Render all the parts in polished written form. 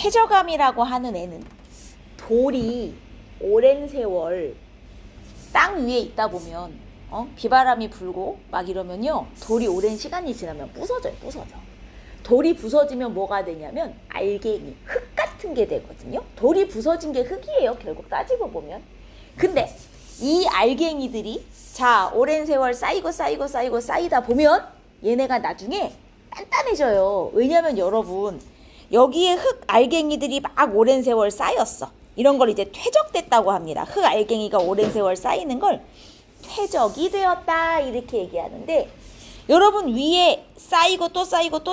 퇴적암이라고 하는 애는 돌이 오랜 세월 땅 위에 있다 보면 비바람이 불고 막 이러면요, 돌이 오랜 시간이 지나면 부서져요. 돌이 부서지면 뭐가 되냐면 알갱이, 흙 같은 게 되거든요. 돌이 부서진 게 흙이에요, 결국 따지고 보면. 근데 이 알갱이들이 자 오랜 세월 쌓이다 보면 얘네가 나중에 단단해져요. 왜냐면 여러분, 여기에 흙 알갱이들이 막 오랜 세월 쌓였어. 이런 걸 이제 퇴적됐다고 합니다. 흙 알갱이가 오랜 세월 쌓이는 걸 퇴적이 되었다 이렇게 얘기하는데, 여러분 위에 쌓이고 또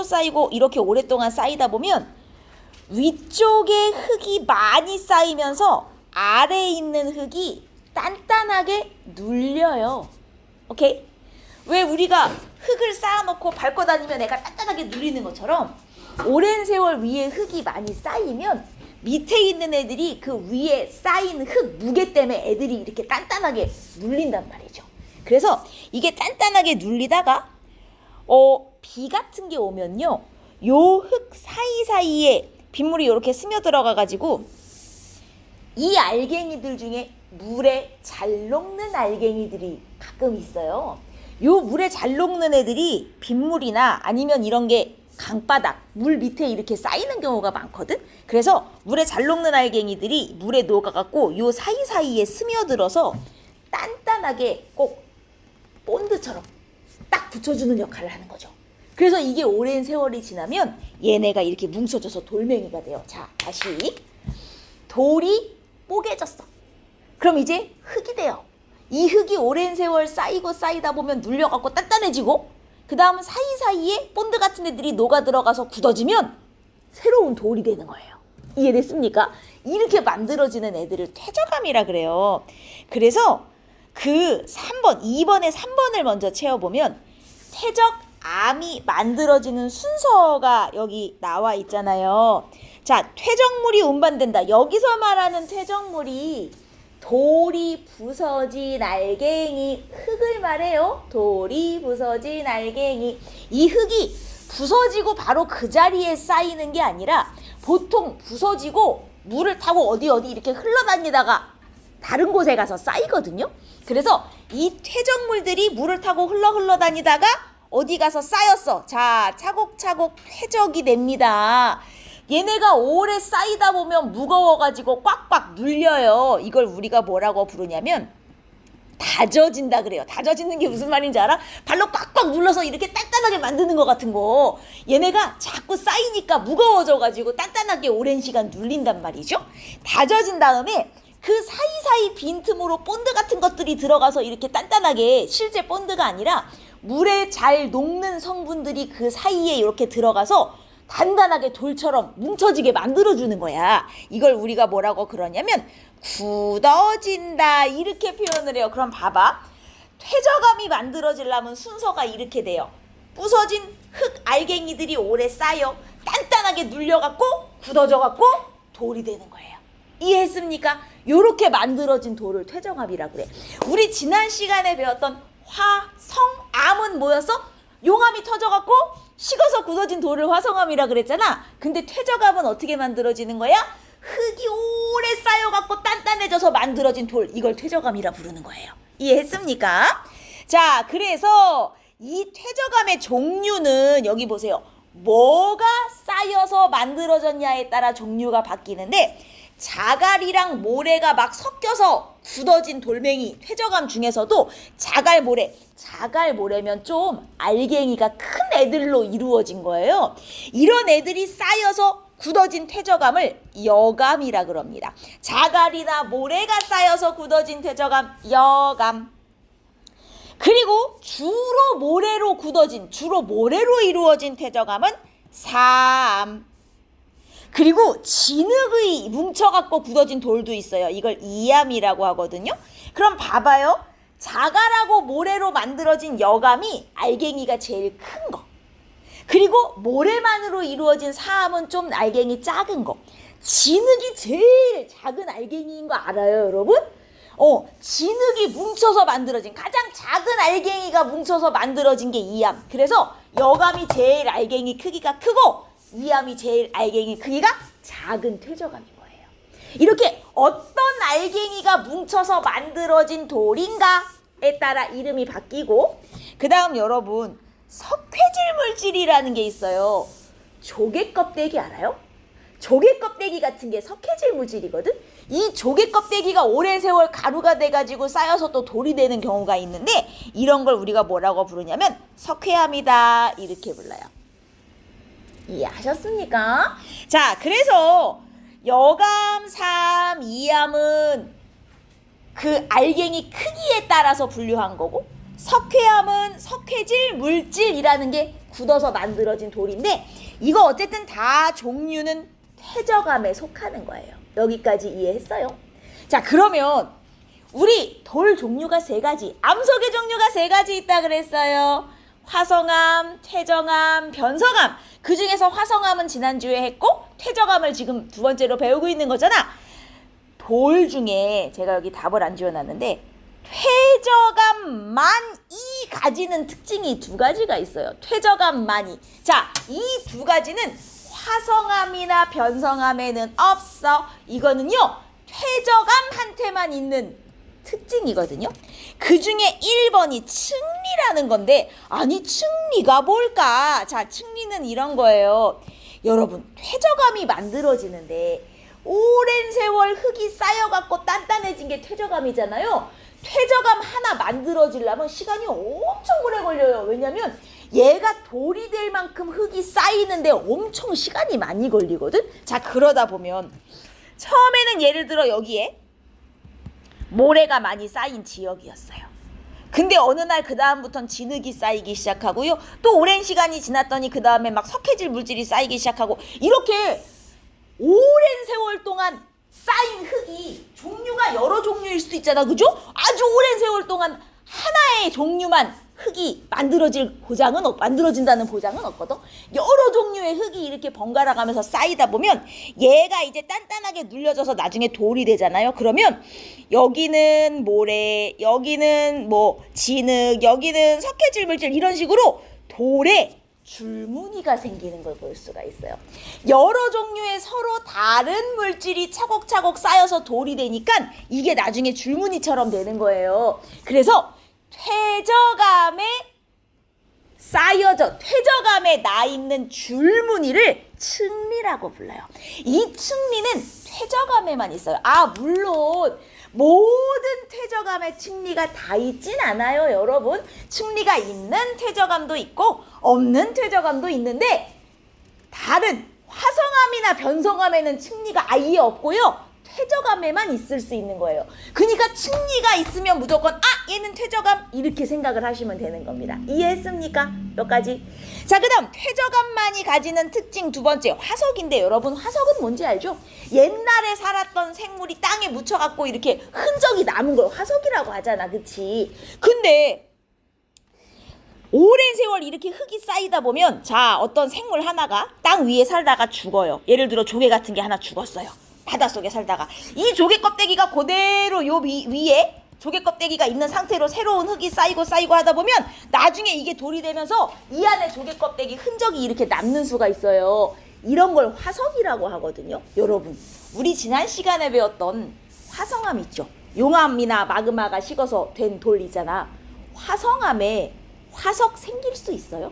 쌓이고 이렇게 오랫동안 쌓이다 보면 위쪽에 흙이 많이 쌓이면서 아래에 있는 흙이 단단하게 눌려요. 오케이? 왜 우리가 흙을 쌓아놓고 밟고 다니면 애가 단단하게 눌리는 것처럼 오랜 세월 위에 흙이 많이 쌓이면 밑에 있는 애들이 그 위에 쌓인 흙 무게 때문에 애들이 이렇게 단단하게 눌린단 말이죠. 그래서 이게 단단하게 눌리다가 비 같은 게 오면요, 요 흙 사이사이에 빗물이 이렇게 스며들어가가지고 이 알갱이들 중에 물에 잘 녹는 알갱이들이 가끔 있어요. 요 물에 잘 녹는 애들이 빗물이나 아니면 이런 게 강바닥, 물 밑에 이렇게 쌓이는 경우가 많거든. 그래서 물에 잘 녹는 알갱이들이 물에 녹아갖고 요 사이사이에 스며들어서 단단하게 꼭 본드처럼 딱 붙여주는 역할을 하는 거죠. 그래서 이게 오랜 세월이 지나면 얘네가 이렇게 뭉쳐져서 돌멩이가 돼요. 자, 다시. 돌이 뽀개졌어. 그럼 이제 흙이 돼요. 이 흙이 오랜 세월 쌓이다 보면 눌려갖고 단단해지고, 그 다음 사이사이에 본드 같은 애들이 녹아 들어가서 굳어지면 새로운 돌이 되는 거예요. 이해됐습니까? 이렇게 만들어지는 애들을 퇴적암이라 그래요. 그래서 그 3번, 2번에 3번을 먼저 채워보면 퇴적암이 만들어지는 순서가 여기 나와 있잖아요. 자, 퇴적물이 운반된다. 여기서 말하는 퇴적물이 돌이 부서진 알갱이, 흙을 말해요. 돌이 부서진 알갱이. 이 흙이 부서지고 바로 그 자리에 쌓이는 게 아니라 보통 부서지고 물을 타고 어디 이렇게 흘러다니다가 다른 곳에 가서 쌓이거든요. 그래서 이 퇴적물들이 물을 타고 흘러다니다가 어디 가서 쌓였어. 자, 차곡차곡 퇴적이 됩니다. 얘네가 오래 쌓이다 보면 무거워가지고 꽉꽉 눌려요. 이걸 우리가 뭐라고 부르냐면 다져진다 그래요. 다져지는 게 무슨 말인지 알아? 발로 꽉꽉 눌러서 이렇게 단단하게 만드는 것 같은 거. 얘네가 자꾸 쌓이니까 무거워져가지고 단단하게 오랜 시간 눌린단 말이죠. 다져진 다음에 그 사이사이 빈틈으로 본드 같은 것들이 들어가서 이렇게 단단하게, 실제 본드가 아니라 물에 잘 녹는 성분들이 그 사이에 이렇게 들어가서 단단하게 돌처럼 뭉쳐지게 만들어주는 거야. 이걸 우리가 뭐라고 그러냐면 굳어진다 이렇게 표현을 해요. 그럼 봐봐. 퇴적암이 만들어지려면 순서가 이렇게 돼요. 부서진 흙 알갱이들이 오래 쌓여 단단하게 눌려갖고 굳어져갖고 돌이 되는 거예요. 이해했습니까? 요렇게 만들어진 돌을 퇴적암이라고 그래. 우리 지난 시간에 배웠던 화성암은 뭐였어? 용암이 터져갖고 식어서 굳어진 돌을 화성암이라 그랬잖아. 근데 퇴적암은 어떻게 만들어지는 거야? 흙이 오래 쌓여갖고 단단해져서 만들어진 돌, 이걸 퇴적암이라 부르는 거예요. 이해했습니까? 자, 그래서 이 퇴적암의 종류는 여기 보세요. 뭐가 쌓여서 만들어졌냐에 따라 종류가 바뀌는데, 자갈이랑 모래가 막 섞여서 굳어진 돌멩이, 퇴적암 중에서도 자갈모래면 좀 알갱이가 큰 애들로 이루어진 거예요. 이런 애들이 쌓여서 굳어진 퇴적암을 여감이라 그럽니다. 자갈이나 모래가 쌓여서 굳어진 퇴적암, 여감. 그리고 주로 모래로 이루어진 퇴적암은 사암. 그리고 진흙이 뭉쳐갖고 굳어진 돌도 있어요. 이걸 이암이라고 하거든요. 그럼 봐봐요. 자갈하고 모래로 만들어진 여감이 알갱이가 제일 큰 거. 그리고 모래만으로 이루어진 사암은 좀 알갱이 작은 거. 진흙이 제일 작은 알갱이인 거 알아요, 여러분? 진흙이 뭉쳐서 만들어진, 가장 작은 알갱이가 뭉쳐서 만들어진 게 이암. 그래서 여감이 제일 알갱이 크기가 크고 이암이 제일 알갱이 크기가 작은 퇴적암인 거예요. 이렇게 어떤 알갱이가 뭉쳐서 만들어진 돌인가에 따라 이름이 바뀌고, 그 다음 여러분 석회질 물질이라는 게 있어요. 조개 껍데기 알아요? 조개 껍데기 같은 게 석회질 물질이거든. 이 조개 껍데기가 오랜 세월 가루가 돼가지고 쌓여서 또 돌이 되는 경우가 있는데, 이런 걸 우리가 뭐라고 부르냐면 석회암이다 이렇게 불러요. 이해하셨습니까? 자, 그래서 여감, 삼, 이암은 그 알갱이 크기에 따라서 분류한 거고, 석회암은 석회질 물질이라는 게 굳어서 만들어진 돌인데, 이거 어쨌든 다 종류는 퇴적암에 속하는 거예요. 여기까지 이해했어요? 자, 그러면 우리 돌 종류가 세 가지, 암석의 종류가 세 가지 있다 그랬어요. 화성암, 퇴적암, 변성암. 그 중에서 화성암은 지난주에 했고 퇴적암을 지금 두 번째로 배우고 있는 거잖아. 돌 중에 제가 여기 답을 안 지어놨는데 퇴적암만이 가지는 특징이 두 가지가 있어요. 퇴적암만이. 자, 이 두 가지는 화성암이나 변성암에는 없어. 이거는요, 퇴적암한테만 있는 특징이거든요. 그 중에 1번이 층리라는 건데, 아니 층리가 뭘까? 자, 층리는 이런 거예요. 여러분, 퇴적암이 만들어지는데 오랜 세월 흙이 쌓여갖고 단단해진 게 퇴적암이잖아요. 퇴적암 하나 만들어지려면 시간이 엄청 오래 걸려요. 왜냐면 얘가 돌이 될 만큼 흙이 쌓이는데 엄청 시간이 많이 걸리거든. 자, 그러다 보면 처음에는 예를 들어 여기에 모래가 많이 쌓인 지역이었어요. 근데 어느 날 그 다음부터는 진흙이 쌓이기 시작하고요. 또 오랜 시간이 지났더니 그 다음에 막 석회질 물질이 쌓이기 시작하고, 이렇게 오랜 세월 동안 쌓인 흙이 종류가 여러 종류일 수도 있잖아. 그죠? 아주 오랜 세월 동안 하나의 종류만 흙이 만들어진다는 보장은 없거든. 여러 종류의 흙이 이렇게 번갈아 가면서 쌓이다 보면 얘가 이제 단단하게 눌려져서 나중에 돌이 되잖아요. 그러면 여기는 모래, 여기는 뭐 진흙, 여기는 석회질 물질, 이런 식으로 돌에 줄무늬가 생기는 걸 볼 수가 있어요. 여러 종류의 서로 다른 물질이 차곡차곡 쌓여서 돌이 되니까 이게 나중에 줄무늬처럼 되는 거예요. 그래서 퇴적암에 나 있는 줄무늬를 층리라고 불러요. 이 층리는 퇴적암에만 있어요. 아, 물론 모든 퇴적암에 층리가 다 있진 않아요, 여러분. 층리가 있는 퇴적암도 있고 없는 퇴적암도 있는데, 다른 화성암이나 변성암에는 층리가 아예 없고요, 퇴적암에만 있을 수 있는 거예요. 그러니까 층리가 있으면 무조건 얘는 퇴적암 이렇게 생각을 하시면 되는 겁니다. 이해했습니까? 몇 가지? 자, 그 다음 퇴적암만이 가지는 특징 두 번째, 화석인데, 여러분 화석은 뭔지 알죠? 옛날에 살았던 생물이 땅에 묻혀갖고 이렇게 흔적이 남은 걸 화석이라고 하잖아. 그치? 근데 오랜 세월 이렇게 흙이 쌓이다 보면, 자, 어떤 생물 하나가 땅 위에 살다가 죽어요. 예를 들어 조개 같은 게 하나 죽었어요. 바닷속에 살다가 이 조개 껍데기가 그대로 요 위에 조개 껍데기가 있는 상태로 새로운 흙이 쌓이고 하다 보면 나중에 이게 돌이 되면서 이 안에 조개 껍데기 흔적이 이렇게 남는 수가 있어요. 이런 걸 화석이라고 하거든요. 여러분, 우리 지난 시간에 배웠던 화성암 있죠? 용암이나 마그마가 식어서 된 돌이잖아. 화성암에 화석 생길 수 있어요?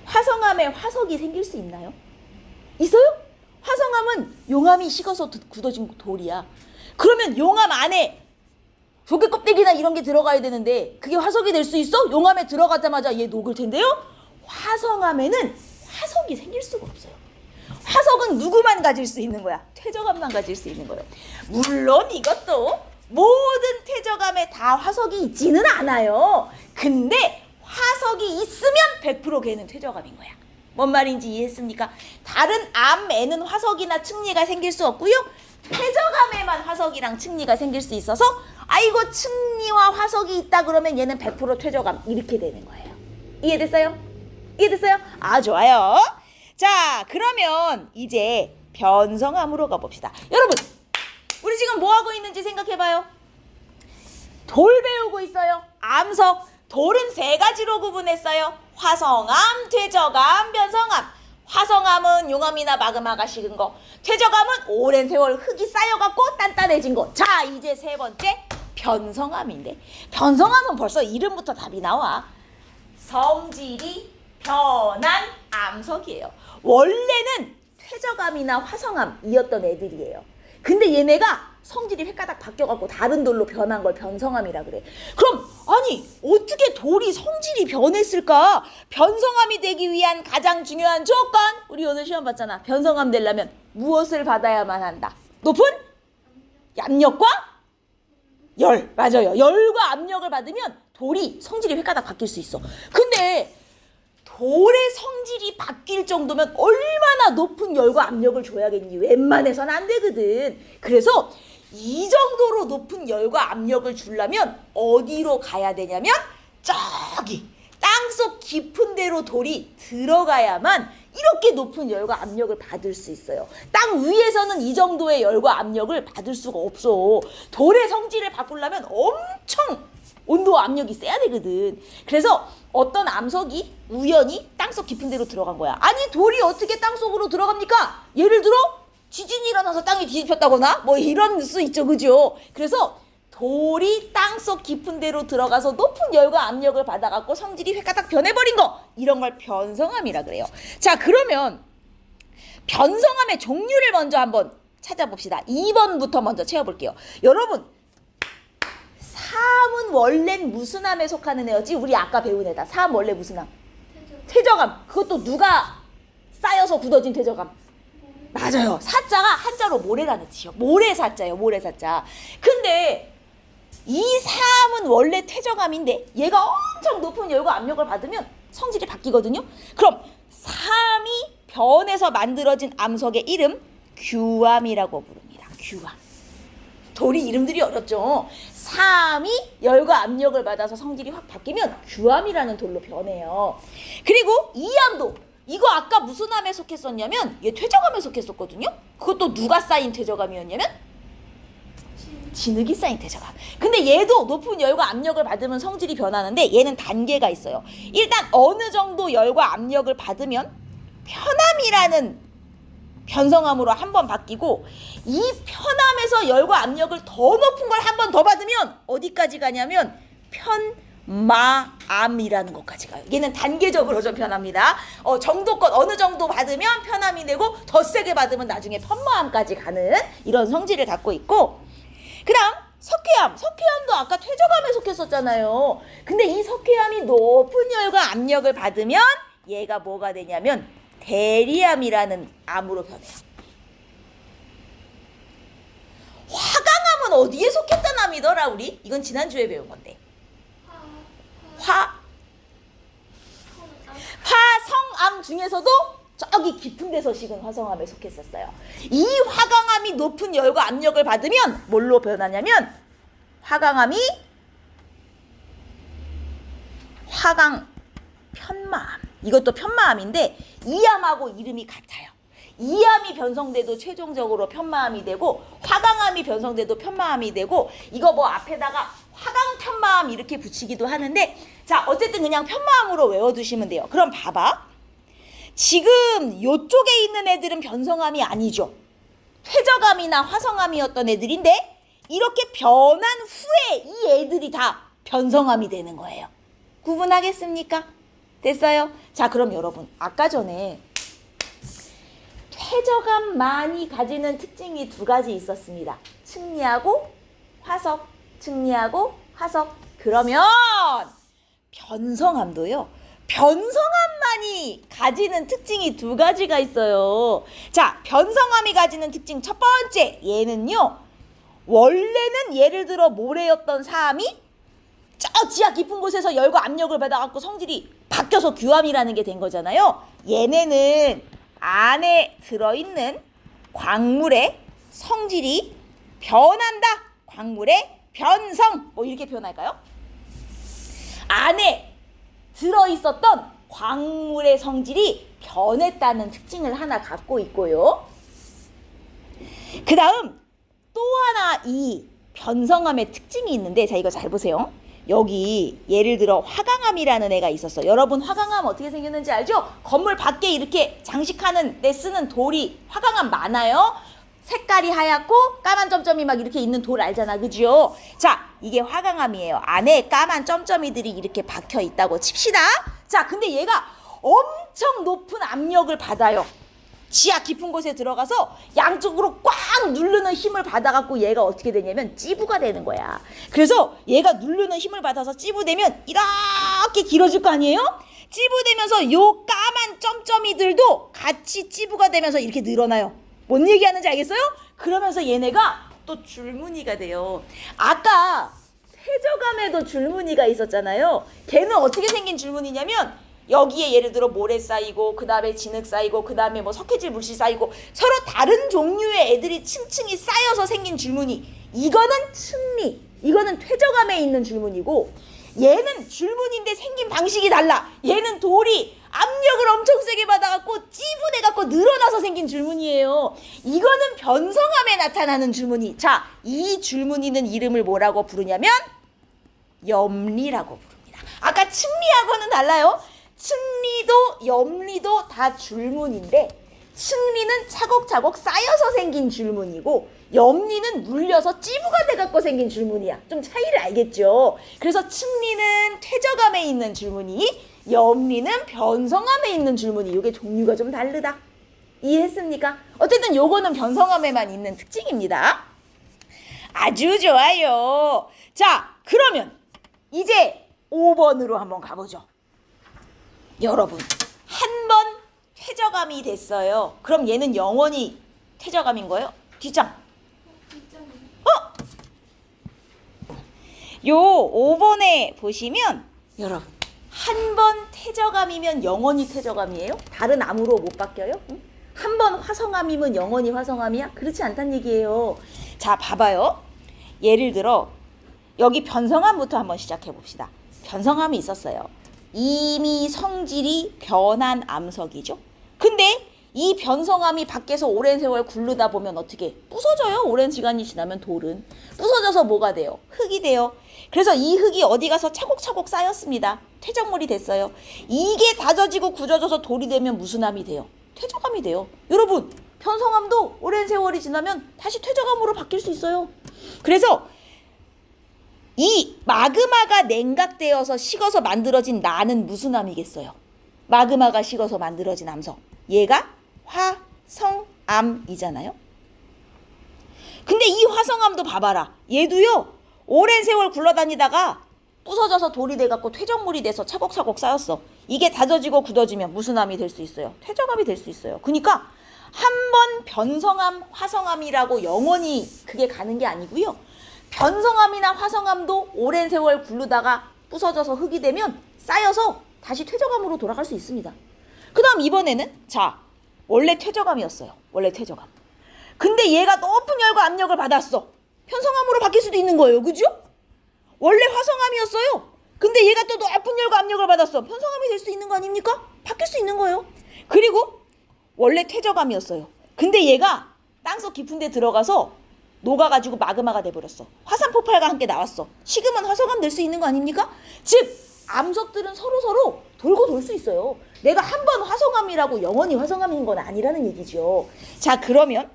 화성암에 화석이 생길 수 있나요? 있어요? 화성암은 용암이 식어서 굳어진 돌이야. 그러면 용암 안에 조개 껍데기나 이런 게 들어가야 되는데 그게 화석이 될 수 있어? 용암에 들어가자마자 얘 녹을 텐데요? 화성암에는 화석이 생길 수가 없어요. 화석은 누구만 가질 수 있는 거야? 퇴적암만 가질 수 있는 거예요. 물론 이것도 모든 퇴적암에 다 화석이 있지는 않아요. 근데 화석이 있으면 100% 걔는 퇴적암인 거야. 뭔 말인지 이해했습니까? 다른 암에는 화석이나 층리가 생길 수 없고요, 퇴적암에만 화석이랑 층리가 생길 수 있어서 아이고 층리와 화석이 있다 그러면 얘는 100% 퇴적암 이렇게 되는 거예요. 이해됐어요? 이해됐어요? 아, 좋아요. 자, 그러면 이제 변성암으로 가봅시다. 여러분, 우리 지금 뭐 하고 있는지 생각해봐요. 돌 배우고 있어요. 암석. 돌은 세 가지로 구분했어요. 화성암, 퇴적암, 변성암. 화성암은 용암이나 마그마가 식은 거, 퇴적암은 오랜 세월 흙이 쌓여갖고 단단해진 거. 자, 이제 세 번째 변성암인데, 변성암은 벌써 이름부터 답이 나와. 성질이 변한 암석이에요. 원래는 퇴적암이나 화성암이었던 애들이에요. 근데 얘네가 성질이 획가닥 바뀌어갖고 다른 돌로 변한 걸 변성암이라 그래. 그럼 아니 어떻게 돌이 성질이 변했을까? 변성암이 되기 위한 가장 중요한 조건, 우리 오늘 시험 봤잖아. 변성암 되려면 무엇을 받아야만 한다? 높은 압력과 열. 맞아요. 열과 압력을 받으면 돌이 성질이 획가닥 바뀔 수 있어. 근데 돌의 성질이 바뀔 정도면 얼마나 높은 열과 압력을 줘야겠니? 웬만해서는 안 되거든. 그래서 이 정도로 높은 열과 압력을 주려면 어디로 가야 되냐면 저기 땅속 깊은 데로 돌이 들어가야만 이렇게 높은 열과 압력을 받을 수 있어요. 땅 위에서는 이 정도의 열과 압력을 받을 수가 없어. 돌의 성질을 바꾸려면 엄청 온도와 압력이 세야 되거든. 그래서 어떤 암석이 우연히 땅속 깊은 데로 들어간 거야. 아니 돌이 어떻게 땅속으로 들어갑니까? 예를 들어 지진이 일어나서 땅이 뒤집혔다거나 뭐 이런 수 있죠. 그죠? 그래서 돌이 땅속 깊은 데로 들어가서 높은 열과 압력을 받아갖고 성질이 획가닥 변해버린 거, 이런 걸 변성암이라 그래요. 자, 그러면 변성암의 종류를 먼저 한번 찾아봅시다. 2번부터 먼저 채워볼게요. 여러분, 사암은 원래는 무슨 암에 속하는 애였지? 우리 아까 배운 애다. 사암 원래 무슨 암? 퇴적암. 그것도 누가 쌓여서 굳어진 퇴적암? 맞아요. 사자가 한자로 모래라는 뜻이요. 모래사자예요. 모래사자. 근데 이 사암은 원래 퇴적암인데 얘가 엄청 높은 열과 압력을 받으면 성질이 바뀌거든요. 그럼 사암이 변해서 만들어진 암석의 이름 규암이라고 부릅니다. 규암. 돌이 이름들이 어렵죠. 사암이 열과 압력을 받아서 성질이 확 바뀌면 규암이라는 돌로 변해요. 그리고 이암도, 이거 아까 무슨 암에 속했었냐면 얘 퇴적암에 속했었거든요. 그것도 누가 쌓인 퇴적암이었냐면 진흙이 쌓인 퇴적암. 근데 얘도 높은 열과 압력을 받으면 성질이 변하는데 얘는 단계가 있어요. 일단 어느 정도 열과 압력을 받으면 편암이라는 변성암으로 한번 바뀌고, 이 편암에서 열과 압력을 더 높은 걸 한 번 더 받으면 어디까지 가냐면 편마암이라는 것까지 가요. 얘는 단계적으로 좀 변합니다. 정도껏 어느 정도 받으면 편암이 되고 더 세게 받으면 나중에 편마암까지 가는 이런 성질을 갖고 있고, 그 다음 석회암. 석회암도 아까 퇴적암에 속했었잖아요. 근데 이 석회암이 높은 열과 압력을 받으면 얘가 뭐가 되냐면 대리암이라는 암으로 변해요. 화강암은 어디에 속했던 암이더라 우리? 이건 지난주에 배운 건데. 화성암 중에서도 저기 깊은 데서 식은 화성암에 속했었어요. 이 화강암이 높은 열과 압력을 받으면 뭘로 변하냐면 화강암이 화강 편마암. 이것도 편마암인데 이암하고 이름이 같아요. 이암이 변성돼도 최종적으로 편마암이 되고 화강암이 변성돼도 편마암이 되고, 이거 뭐 앞에다가 화강편마암 이렇게 붙이기도 하는데, 자 어쨌든 그냥 편마암으로 외워두시면 돼요. 그럼 봐봐. 지금 요쪽에 있는 애들은 변성암이 아니죠. 퇴적암이나 화성암이었던 애들인데 이렇게 변한 후에 이 애들이 다 변성암이 되는 거예요. 구분하겠습니까? 됐어요? 자, 그럼 여러분 아까 전에 퇴적암만이 가지는 특징이 두 가지 있었습니다. 측리하고 화석. 측리하고 화석. 그러면 변성암도요. 변성암만이 가지는 특징이 두 가지가 있어요. 자, 변성암이 가지는 특징 첫 번째, 얘는요. 원래는 예를 들어 모래였던 사암이 저 지하 깊은 곳에서 열과 압력을 받아갖고 성질이 바뀌어서 규암이라는 게 된 거잖아요. 얘네는 안에 들어있는 광물의 성질이 변한다. 광물의 변성. 뭐 이렇게 표현할까요? 안에 들어있었던 광물의 성질이 변했다는 특징을 하나 갖고 있고요. 그 다음 또 하나 이 변성암의 특징이 있는데, 자 이거 잘 보세요. 여기 예를 들어 화강암이라는 애가 있었어. 여러분 화강암 어떻게 생겼는지 알죠? 건물 밖에 이렇게 장식하는 데 쓰는 돌이 화강암 많아요. 색깔이 하얗고 까만 점점이 막 이렇게 있는 돌 알잖아, 그죠? 자, 이게 화강암이에요. 안에 까만 점점이들이 이렇게 박혀 있다고 칩시다. 자, 근데 얘가 엄청 높은 압력을 받아요. 지하 깊은 곳에 들어가서 양쪽으로 꽉 누르는 힘을 받아갖고 얘가 어떻게 되냐면 찌부가 되는 거야. 그래서 얘가 누르는 힘을 받아서 찌부되면 이렇게 길어질 거 아니에요? 찌부되면서 요 까만 점점이들도 같이 찌부가 되면서 이렇게 늘어나요. 뭔 얘기하는지 알겠어요? 그러면서 얘네가 또 줄무늬가 돼요. 아까 퇴저감에도 줄무늬가 있었잖아요. 걔는 어떻게 생긴 줄무늬냐면 여기에 예를 들어 모래 쌓이고 그 다음에 진흙 쌓이고 그 다음에 뭐 석회질 물질 쌓이고 서로 다른 종류의 애들이 층층이 쌓여서 생긴 줄무늬. 이거는 층리, 이거는 퇴저감에 있는 줄무늬고 얘는 줄무늬인데 생긴 방식이 달라. 얘는 돌이 압력을 엄청 세게 받아갖고 찌부돼갖고 늘어나서 생긴 줄무늬예요. 이거는 변성함에 나타나는 줄무늬. 자, 이 줄무늬는 이름을 뭐라고 부르냐면 염리라고 부릅니다. 아까 층리하고는 달라요. 층리도 염리도 다 줄무늬인데 층리는 차곡차곡 쌓여서 생긴 줄무늬고 염리는 눌려서 찌부가 돼갖고 생긴 줄무늬야. 좀 차이를 알겠죠? 그래서 층리는 퇴저감에 있는 줄무늬, 염리는 변성함에 있는 줄무늬. 이게 종류가 좀 다르다. 이해했습니까? 어쨌든 요거는 변성함에만 있는 특징입니다. 아주 좋아요. 자, 그러면 이제 5번으로 한번 가보죠. 여러분, 한 번 퇴저감이 됐어요. 그럼 얘는 영원히 퇴저감인 거예요? 뒷장. 요 5번에 보시면 여러분, 한 번 퇴저감이면 영원히 퇴저감이에요? 다른 암으로 못 바뀌어요? 응? 한 번 화성암이면 영원히 화성암이야? 그렇지 않단 얘기예요. 자, 봐봐요. 예를 들어 여기 변성암부터 한번 시작해 봅시다. 변성암이 있었어요. 이미 성질이 변한 암석이죠. 근데 이 변성암이 밖에서 오랜 세월 굴르다 보면 어떻게 부서져요? 오랜 시간이 지나면 돌은 부서져서 뭐가 돼요? 흙이 돼요. 그래서 이 흙이 어디 가서 차곡차곡 쌓였습니다. 퇴적물이 됐어요. 이게 다져지고 굳어져서 돌이 되면 무슨 암이 돼요? 퇴적암이 돼요. 여러분, 변성암도 오랜 세월이 지나면 다시 퇴적암으로 바뀔 수 있어요. 그래서 이 마그마가 냉각되어서 식어서 만들어진 나는 무슨 암이겠어요? 마그마가 식어서 만들어진 암석. 얘가 화성암이잖아요. 근데 이 화성암도 봐봐라. 얘도요, 오랜 세월 굴러다니다가 부서져서 돌이 돼갖고 퇴적물이 돼서 차곡차곡 쌓였어. 이게 다져지고 굳어지면 무슨 암이 될 수 있어요? 퇴적암이 될 수 있어요. 그러니까 한 번 변성암, 화성암이라고 영원히 그게 가는 게 아니고요. 변성암이나 화성암도 오랜 세월 굴르다가 부서져서 흙이 되면 쌓여서 다시 퇴적암으로 돌아갈 수 있습니다. 그 다음 이번에는 자, 원래 퇴적암이었어요. 원래 퇴적암. 근데 얘가 높은 열과 압력을 받았어. 편성암으로 바뀔 수도 있는 거예요. 그죠? 원래 화성암이었어요. 근데 얘가 또 높은 열과 압력을 받았어. 편성암이 될 수 있는 거 아닙니까? 바뀔 수 있는 거예요. 그리고 원래 퇴적암이었어요. 근데 얘가 땅속 깊은 데 들어가서 녹아가지고 마그마가 돼버렸어. 화산 폭발과 함께 나왔어. 식으면 화성암 될 수 있는 거 아닙니까? 즉 암석들은 서로서로 돌고 돌 수 있어요. 내가 한 번 화성암이라고 영원히 화성암인 건 아니라는 얘기죠. 자, 그러면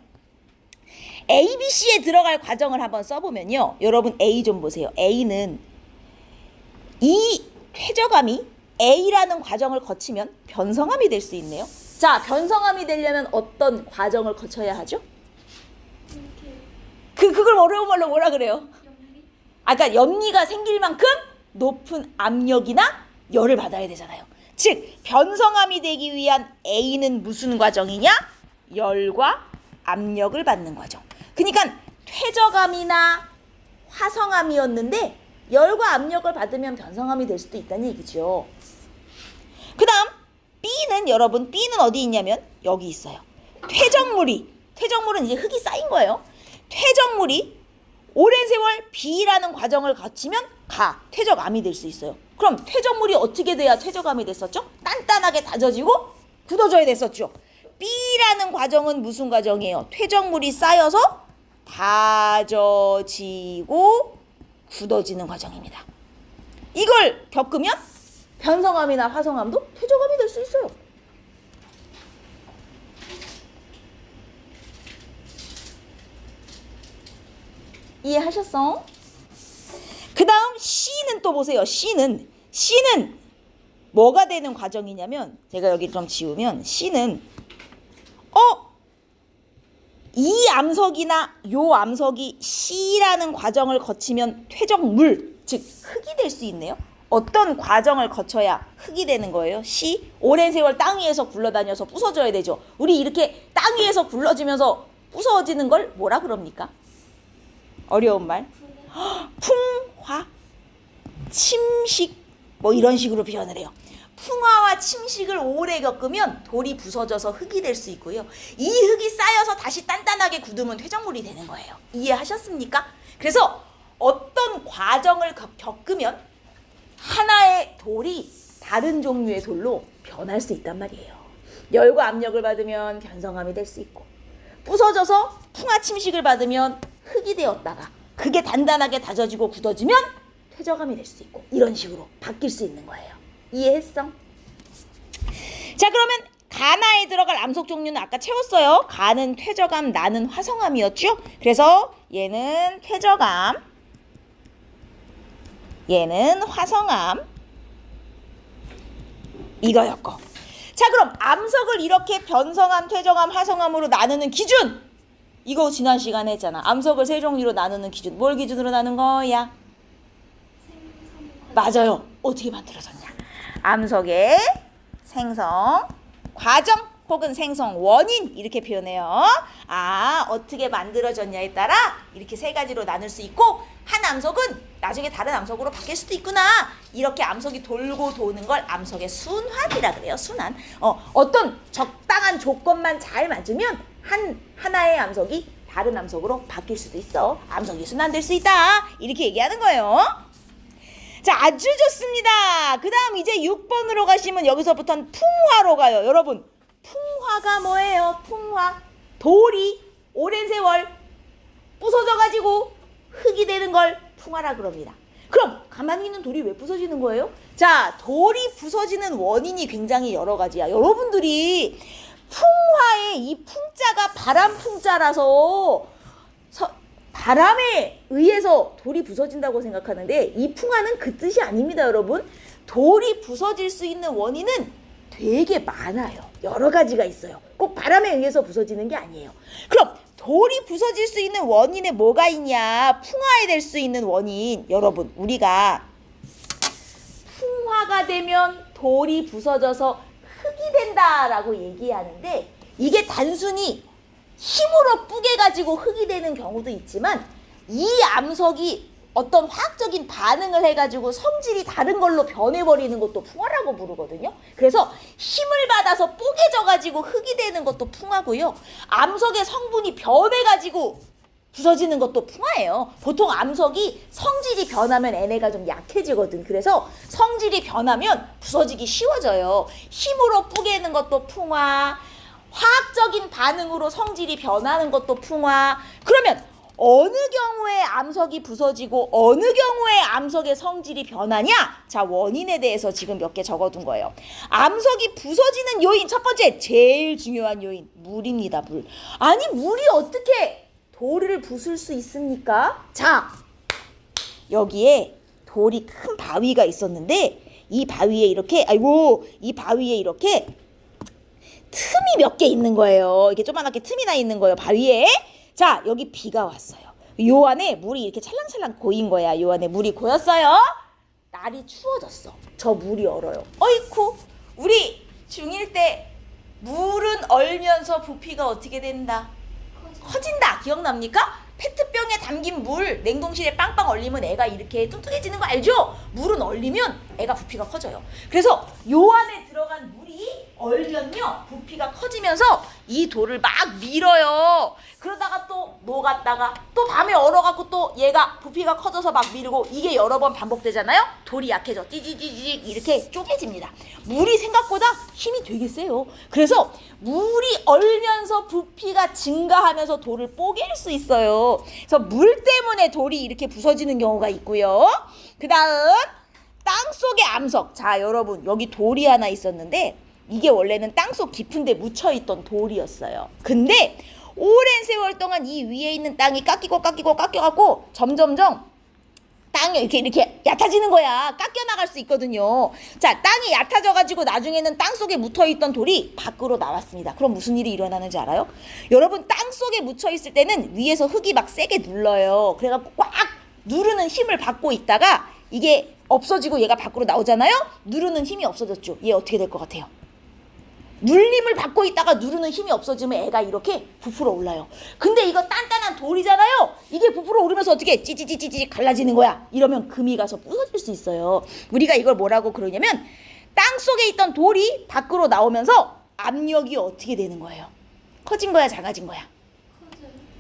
A, B, C에 들어갈 과정을 한번 써보면요. 여러분 A 좀 보세요. A는 이 퇴적암이 A라는 과정을 거치면 변성암이 될 수 있네요. 자, 변성암이 되려면 어떤 과정을 거쳐야 하죠? 그걸 어려운 말로 뭐라 그래요? 염리? 그러니까 염리가 생길 만큼 높은 압력이나 열을 받아야 되잖아요. 즉, 변성암이 되기 위한 A는 무슨 과정이냐? 열과 압력을 받는 과정. 그러니까 퇴적암이나 화성암이었는데 열과 압력을 받으면 변성암이 될 수도 있다는 얘기죠. 그 다음 B는 여러분, B는 어디 있냐면 여기 있어요. 퇴적물은 이제 흙이 쌓인 거예요. 퇴적물이 오랜 세월 B라는 과정을 거치면 퇴적암이 될 수 있어요. 그럼 퇴적물이 어떻게 돼야 퇴적암이 됐었죠? 단단하게 다져지고 굳어져야 됐었죠. B라는 과정은 무슨 과정이에요? 퇴적물이 쌓여서 다져지고 굳어지는 과정입니다. 이걸 겪으면 변성암이나 화성암도 퇴적암이 될 수 있어요. 이해하셨어? 그 다음 C는 또 보세요. C는 뭐가 되는 과정이냐면, 제가 여기 좀 지우면 C는 이 암석이나 요 암석이 C라는 과정을 거치면 퇴적물, 즉 흙이 될 수 있네요. 어떤 과정을 거쳐야 흙이 되는 거예요? C. 오랜 세월 땅 위에서 굴러다녀서 부서져야 되죠. 우리 이렇게 땅 위에서 굴러지면서 부서지는 걸 뭐라 그럽니까? 어려운 말. 풍화, 침식, 뭐 이런 식으로 표현을 해요. 풍화와 침식을 오래 겪으면 돌이 부서져서 흙이 될 수 있고요. 이 흙이 쌓여서 다시 단단하게 굳으면 퇴적물이 되는 거예요. 이해하셨습니까? 그래서 어떤 과정을 겪으면 하나의 돌이 다른 종류의 돌로 변할 수 있단 말이에요. 열과 압력을 받으면 변성암이 될 수 있고, 부서져서 풍화 침식을 받으면 흙이 되었다가 그게 단단하게 다져지고 굳어지면 퇴적암이 될 수 있고, 이런 식으로 바뀔 수 있는 거예요. 이해했어? 자, 그러면 가나에 들어갈 암석 종류는 아까 채웠어요. 가는 퇴적암, 나는 화성암이었죠. 그래서 얘는 퇴적암, 얘는 화성암, 이거였고. 자, 그럼 암석을 이렇게 변성암, 퇴적암, 화성암으로 나누는 기준, 이거 지난 시간에 했잖아. 암석을 세 종류로 나누는 기준, 뭘 기준으로 나눈 거야? 맞아요. 어떻게 만들어졌냐? 암석의 생성 과정 혹은 생성 원인, 이렇게 표현해요. 어떻게 만들어졌냐에 따라 이렇게 세 가지로 나눌 수 있고, 한 암석은 나중에 다른 암석으로 바뀔 수도 있구나. 이렇게 암석이 돌고 도는 걸 암석의 순환이라 그래요. 순환. 어떤 적당한 조건만 잘 맞으면 하나의 암석이 다른 암석으로 바뀔 수도 있어. 암석이 순환될 수 있다. 이렇게 얘기하는 거예요. 자, 아주 좋습니다. 그 다음 이제 6번으로 가시면 여기서부터는 풍화로 가요. 여러분, 풍화가 뭐예요? 풍화. 돌이 오랜 세월 부서져가지고 흙이 되는 걸 풍화라 그럽니다. 그럼 가만히 있는 돌이 왜 부서지는 거예요? 자, 돌이 부서지는 원인이 굉장히 여러 가지야. 여러분들이 풍화의 이 풍자가 바람 풍자라서 바람에 의해서 돌이 부서진다고 생각하는데, 이 풍화는 그 뜻이 아닙니다, 여러분. 돌이 부서질 수 있는 원인은 되게 많아요. 여러 가지가 있어요. 꼭 바람에 의해서 부서지는 게 아니에요. 그럼 돌이 부서질 수 있는 원인에 뭐가 있냐? 풍화에 될 수 있는 원인. 여러분, 우리가 풍화가 되면 돌이 부서져서 흙이 된다라고 얘기하는데, 이게 단순히 힘으로 뿌개가지고 흙이 되는 경우도 있지만, 이 암석이 어떤 화학적인 반응을 해가지고 성질이 다른 걸로 변해버리는 것도 풍화라고 부르거든요. 그래서 힘을 받아서 뽀개져가지고 흙이 되는 것도 풍화고요. 암석의 성분이 변해가지고 부서지는 것도 풍화예요. 보통 암석이 성질이 변하면 얘네가 좀 약해지거든. 그래서 성질이 변하면 부서지기 쉬워져요. 힘으로 뿌개는 것도 풍화, 화학적인 반응으로 성질이 변하는 것도 풍화. 그러면 어느 경우에 암석이 부서지고 어느 경우에 암석의 성질이 변하냐? 자, 원인에 대해서 지금 몇 개 적어둔 거예요. 암석이 부서지는 요인, 첫 번째, 제일 중요한 요인, 물입니다. 물. 아니, 물이 어떻게 돌을 부술 수 있습니까? 자, 여기에 돌이 큰 바위가 있었는데, 이 바위에 이렇게 틈이 몇 개 있는 거예요. 이렇게 조그맣게 틈이 나 있는 거예요, 바위에. 자, 여기 비가 왔어요. 요 안에 물이 이렇게 찰랑찰랑 고인 거야. 요 안에 물이 고였어요. 날이 추워졌어. 저 물이 얼어요. 어이쿠, 우리 중1 때 물은 얼면서 부피가 어떻게 된다? 커진다. 기억납니까? 페트병에 담긴 물 냉동실에 빵빵 얼리면 애가 이렇게 뚱뚱해지는 거 알죠? 물은 얼리면 애가 부피가 커져요. 그래서 요 안에 들어간 물이 얼면요, 부피가 커지면서 이 돌을 막 밀어요. 그러다가 또 녹았다가 또 밤에 얼어갖고 또 얘가 부피가 커져서 막 밀고, 이게 여러 번 반복되잖아요. 돌이 약해져 찌지지직 이렇게 쪼개집니다. 물이 생각보다 힘이 되게 세요. 그래서 물이 얼면서 부피가 증가하면서 돌을 뽀갤 수 있어요. 그래서 물 때문에 돌이 이렇게 부서지는 경우가 있고요. 그 다음 땅속의 암석. 자, 여러분, 여기 돌이 하나 있었는데 이게 원래는 땅속 깊은 데 묻혀있던 돌이었어요. 근데 오랜 세월 동안 이 위에 있는 땅이 깎여갖고 점점점 땅이 이렇게 얕아지는 거야. 깎여 나갈 수 있거든요. 자, 땅이 얕아져가지고 나중에는 땅속에 묻어있던 돌이 밖으로 나왔습니다. 그럼 무슨 일이 일어나는지 알아요? 여러분, 땅속에 묻혀있을 때는 위에서 흙이 막 세게 눌러요. 그래갖고 꽉 누르는 힘을 받고 있다가 이게 없어지고 얘가 밖으로 나오잖아요? 누르는 힘이 없어졌죠. 얘 어떻게 될 것 같아요? 눌림을 받고 있다가 누르는 힘이 없어지면 애가 이렇게 부풀어 올라요. 근데 이거 단단한 돌이잖아요. 이게 부풀어 오르면서 어떻게 찌찌찌찌 갈라지는 거야. 이러면 금이 가서 부서질 수 있어요. 우리가 이걸 뭐라고 그러냐면 땅속에 있던 돌이 밖으로 나오면서 압력이 어떻게 되는 거예요? 커진 거야, 작아진 거야?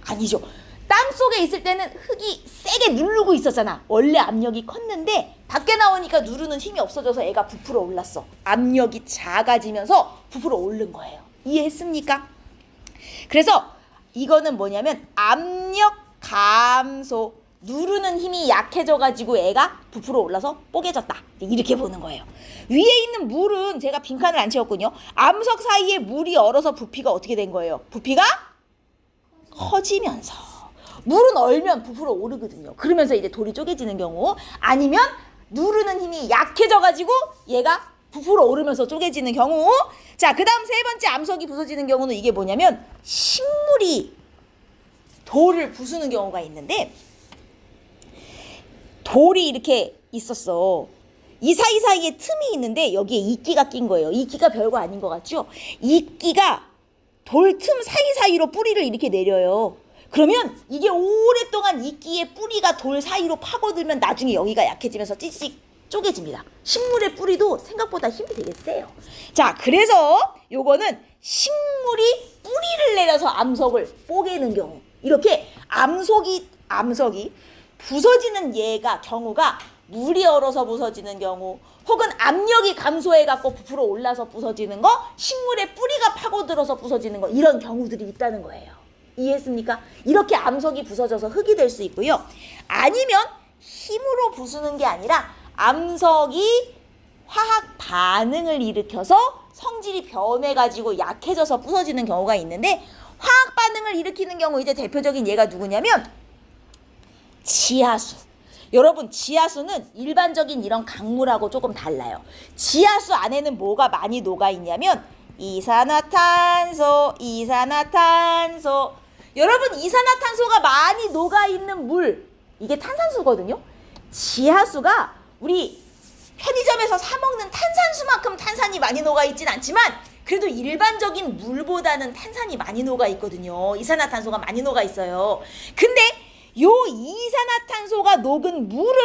아니죠. 땅속에 있을 때는 흙이 세게 누르고 있었잖아. 원래 압력이 컸는데 밖에 나오니까 누르는 힘이 없어져서 애가 부풀어 올랐어. 압력이 작아지면서 부풀어 오른 거예요. 이해했습니까? 그래서 이거는 뭐냐면 압력 감소. 누르는 힘이 약해져가지고 애가 부풀어 올라서 뽀개졌다. 이렇게 보는 거예요. 위에 있는 물은 제가 빈칸을 안 채웠군요. 암석 사이에 물이 얼어서 부피가 어떻게 된 거예요? 부피가 커지면서. 물은 얼면 부풀어 오르거든요. 그러면서 이제 돌이 쪼개지는 경우, 아니면 누르는 힘이 약해져가지고 얘가 부풀어 오르면서 쪼개지는 경우. 자, 그 다음 세 번째 암석이 부서지는 경우는 이게 뭐냐면 식물이 돌을 부수는 경우가 있는데, 돌이 이렇게 있었어. 이 사이사이에 틈이 있는데 여기에 이끼가 낀 거예요. 이끼가 별거 아닌 것 같죠? 이끼가 돌 틈 사이사이로 뿌리를 이렇게 내려요. 그러면 이게 오랫동안 이끼의 뿌리가 돌 사이로 파고들면 나중에 여기가 약해지면서 찌찌 쪼개집니다. 식물의 뿌리도 생각보다 힘이 되게 세요. 자, 그래서 요거는 식물이 뿌리를 내려서 암석을 뽀개는 경우. 이렇게 암석이 부서지는 경우가 물이 얼어서 부서지는 경우, 혹은 압력이 감소해갖고 부풀어 올라서 부서지는 거, 식물의 뿌리가 파고들어서 부서지는 거, 이런 경우들이 있다는 거예요. 이해했습니까? 이렇게 암석이 부서져서 흙이 될 수 있고요. 아니면 힘으로 부수는 게 아니라 암석이 화학 반응을 일으켜서 성질이 변해가지고 약해져서 부서지는 경우가 있는데, 화학 반응을 일으키는 경우 이제 대표적인 예가 누구냐면 지하수. 여러분, 지하수는 일반적인 이런 강물하고 조금 달라요. 지하수 안에는 뭐가 많이 녹아있냐면 이산화탄소. 여러분, 이산화탄소가 많이 녹아있는 물, 이게 탄산수거든요. 지하수가 우리 편의점에서 사 먹는 탄산수만큼 탄산이 많이 녹아있진 않지만 그래도 일반적인 물보다는 탄산이 많이 녹아있거든요. 이산화탄소가 많이 녹아있어요. 근데 요 이산화탄소가 녹은 물은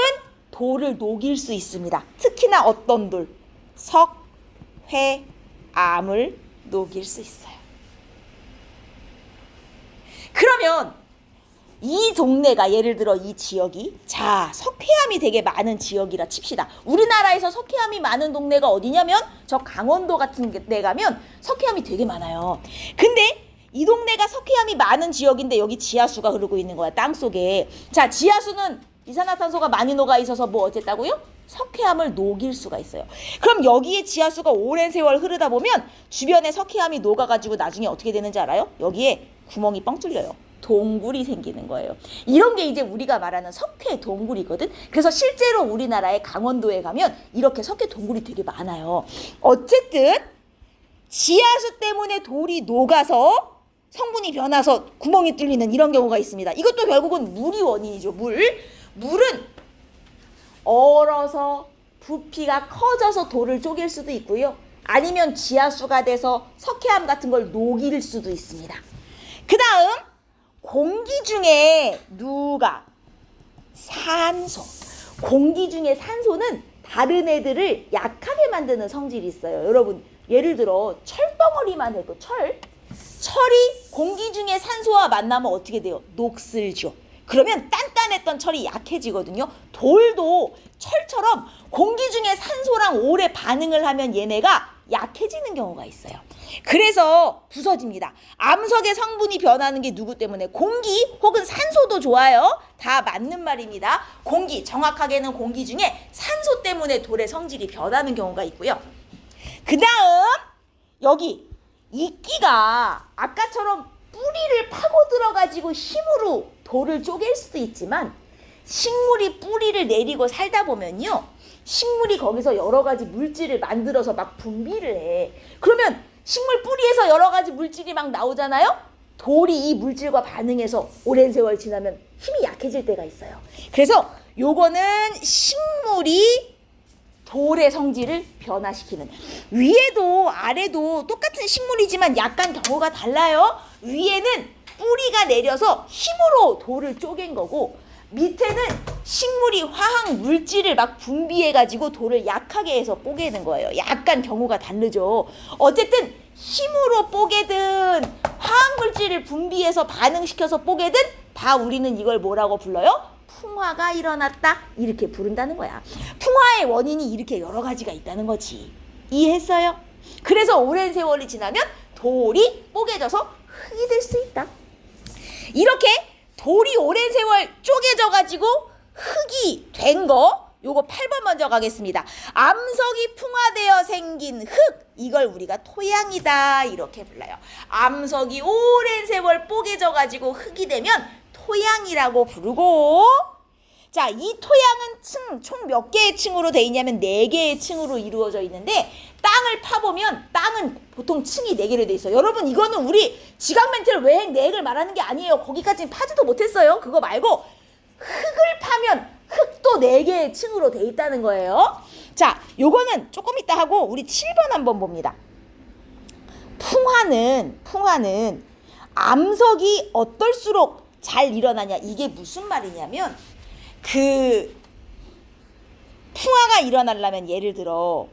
돌을 녹일 수 있습니다. 특히나 어떤 돌? 석, 회, 암을 녹일 수 있어요. 그러면 이 동네가, 예를 들어 이 지역이, 자, 석회암이 되게 많은 지역이라 칩시다. 우리나라에서 석회암이 많은 동네가 어디냐면 저 강원도 같은 데 가면 석회암이 되게 많아요. 근데 이 동네가 석회암이 많은 지역인데 여기 지하수가 흐르고 있는 거야, 땅속에. 자, 지하수는 이산화탄소가 많이 녹아 있어서 뭐 어쨌다고요? 석회암을 녹일 수가 있어요. 그럼 여기에 지하수가 오랜 세월 흐르다 보면 주변에 석회암이 녹아가지고 나중에 어떻게 되는지 알아요? 여기에 구멍이 뻥 뚫려요. 동굴이 생기는 거예요. 이런 게 이제 우리가 말하는 석회 동굴이거든. 그래서 실제로 우리나라의 강원도에 가면 이렇게 석회 동굴이 되게 많아요. 어쨌든 지하수 때문에 돌이 녹아서 성분이 변해서 구멍이 뚫리는 이런 경우가 있습니다. 이것도 결국은 물이 원인이죠. 물은 얼어서 부피가 커져서 돌을 쪼갤 수도 있고요. 아니면 지하수가 돼서 석회암 같은 걸 녹일 수도 있습니다. 그 다음 공기 중에 누가? 산소. 공기 중에 산소는 다른 애들을 약하게 만드는 성질이 있어요. 여러분, 예를 들어 철덩어리만 해도 철이 공기 중에 산소와 만나면 어떻게 돼요? 녹슬죠. 그러면 단단했던 철이 약해지거든요. 돌도 철처럼 공기 중에 산소랑 오래 반응을 하면 얘네가 약해지는 경우가 있어요. 그래서 부서집니다. 암석의 성분이 변하는 게 누구 때문에? 공기 혹은 산소도 좋아요. 다 맞는 말입니다. 공기, 정확하게는 공기 중에 산소 때문에 돌의 성질이 변하는 경우가 있고요. 그 다음 여기 이끼가 아까처럼 뿌리를 파고 들어가지고 힘으로 돌을 쪼갤 수도 있지만 식물이 뿌리를 내리고 살다 보면요. 식물이 거기서 여러 가지 물질을 만들어서 막 분비를 해. 그러면 식물 뿌리에서 여러 가지 물질이 막 나오잖아요. 돌이 이 물질과 반응해서 오랜 세월 지나면 힘이 약해질 때가 있어요. 그래서 요거는 식물이 돌의 성질을 변화시키는, 위에도 아래도 똑같은 식물이지만 약간 경우가 달라요. 위에는 뿌리가 내려서 힘으로 돌을 쪼갠 거고 밑에는 식물이 화학 물질을 막 분비해가지고 돌을 약하게 해서 뽀개는 거예요. 약간 경우가 다르죠. 어쨌든 힘으로 뽀개든 화학 물질을 분비해서 반응시켜서 뽀개든 다 우리는 이걸 뭐라고 불러요? 풍화가 일어났다 이렇게 부른다는 거야. 풍화의 원인이 이렇게 여러 가지가 있다는 거지. 이해했어요? 그래서 오랜 세월이 지나면 돌이 뽀개져서 흙이 될 수 있다. 이렇게 돌이 오랜 세월 쪼개져가지고 흙이 된 거, 요거 8번 먼저 가겠습니다. 암석이 풍화되어 생긴 흙, 이걸 우리가 토양이다 이렇게 불러요. 암석이 오랜 세월 뽀개져가지고 흙이 되면 토양이라고 부르고, 자, 이 토양은 총 몇 개의 층으로 되어 있냐면 4개의 층으로 이루어져 있는데 땅을 파보면 땅은 보통 층이 4개로 되어 있어요. 여러분 이거는 우리 지각멘틀 외행 내액을 말하는 게 아니에요. 거기까지는 파지도 못했어요. 그거 말고 흙을 파면 흙도 4개의 층으로 되어 있다는 거예요. 자, 요거는 조금 이따 하고 우리 7번 한번 봅니다. 풍화는 암석이 어떨수록 잘 일어나냐, 이게 무슨 말이냐면 그 풍화가 일어나려면 예를 들어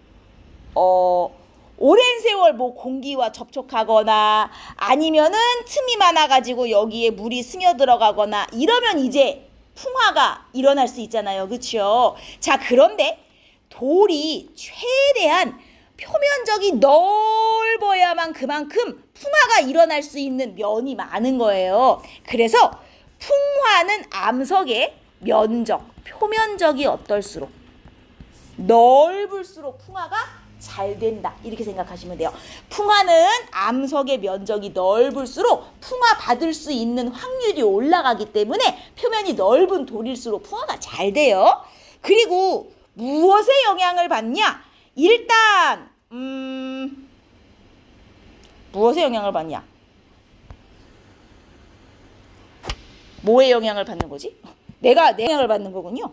오랜 세월 뭐 공기와 접촉하거나 아니면은 틈이 많아가지고 여기에 물이 스며들어가거나 이러면 이제 풍화가 일어날 수 있잖아요. 그렇죠? 자, 그런데 돌이 최대한 표면적이 넓어야만 그만큼 풍화가 일어날 수 있는 면이 많은 거예요. 그래서 풍화는 암석의 면적, 표면적이 어떨수록 넓을수록 풍화가 잘 된다 이렇게 생각하시면 돼요. 풍화는 암석의 면적이 넓을수록 풍화 받을 수 있는 확률이 올라가기 때문에 표면이 넓은 돌일수록 풍화가 잘 돼요. 그리고 무엇에 영향을 받냐? 일단 무엇에 영향을 받냐? 뭐에 영향을 받는 거지? 내가 영향을 받는 거군요.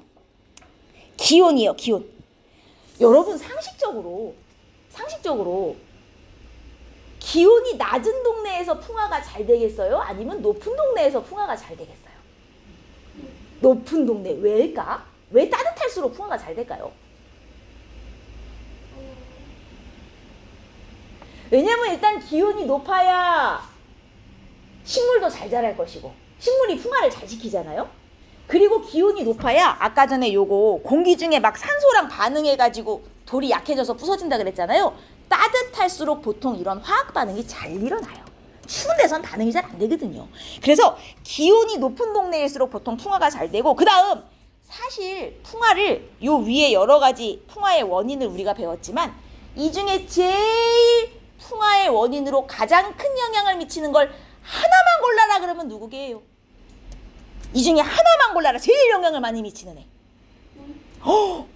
기온이요, 기온. 여러분 상식적으로 기온이 낮은 동네에서 풍화가 잘 되겠어요? 아니면 높은 동네에서 풍화가 잘 되겠어요? 높은 동네. 왜일까? 왜 따뜻할수록 풍화가 잘 될까요? 왜냐면 일단 기온이 높아야 식물도 잘 자랄 것이고 식물이 풍화를 잘 시키잖아요. 그리고 기온이 높아야 아까 전에 요거 공기 중에 막 산소랑 반응해가지고 돌이 약해져서 부서진다 그랬잖아요. 따뜻할수록 보통 이런 화학 반응이 잘 일어나요. 추운 데선 반응이 잘 안 되거든요. 그래서 기온이 높은 동네일수록 보통 풍화가 잘 되고, 그 다음 사실 풍화를 요 위에 여러 가지 풍화의 원인을 우리가 배웠지만 이 중에 제일 풍화의 원인으로 가장 큰 영향을 미치는 걸 하나만 골라라 그러면 누구게요? 이 중에 하나만 골라라. 제일 영향을 많이 미치는 애.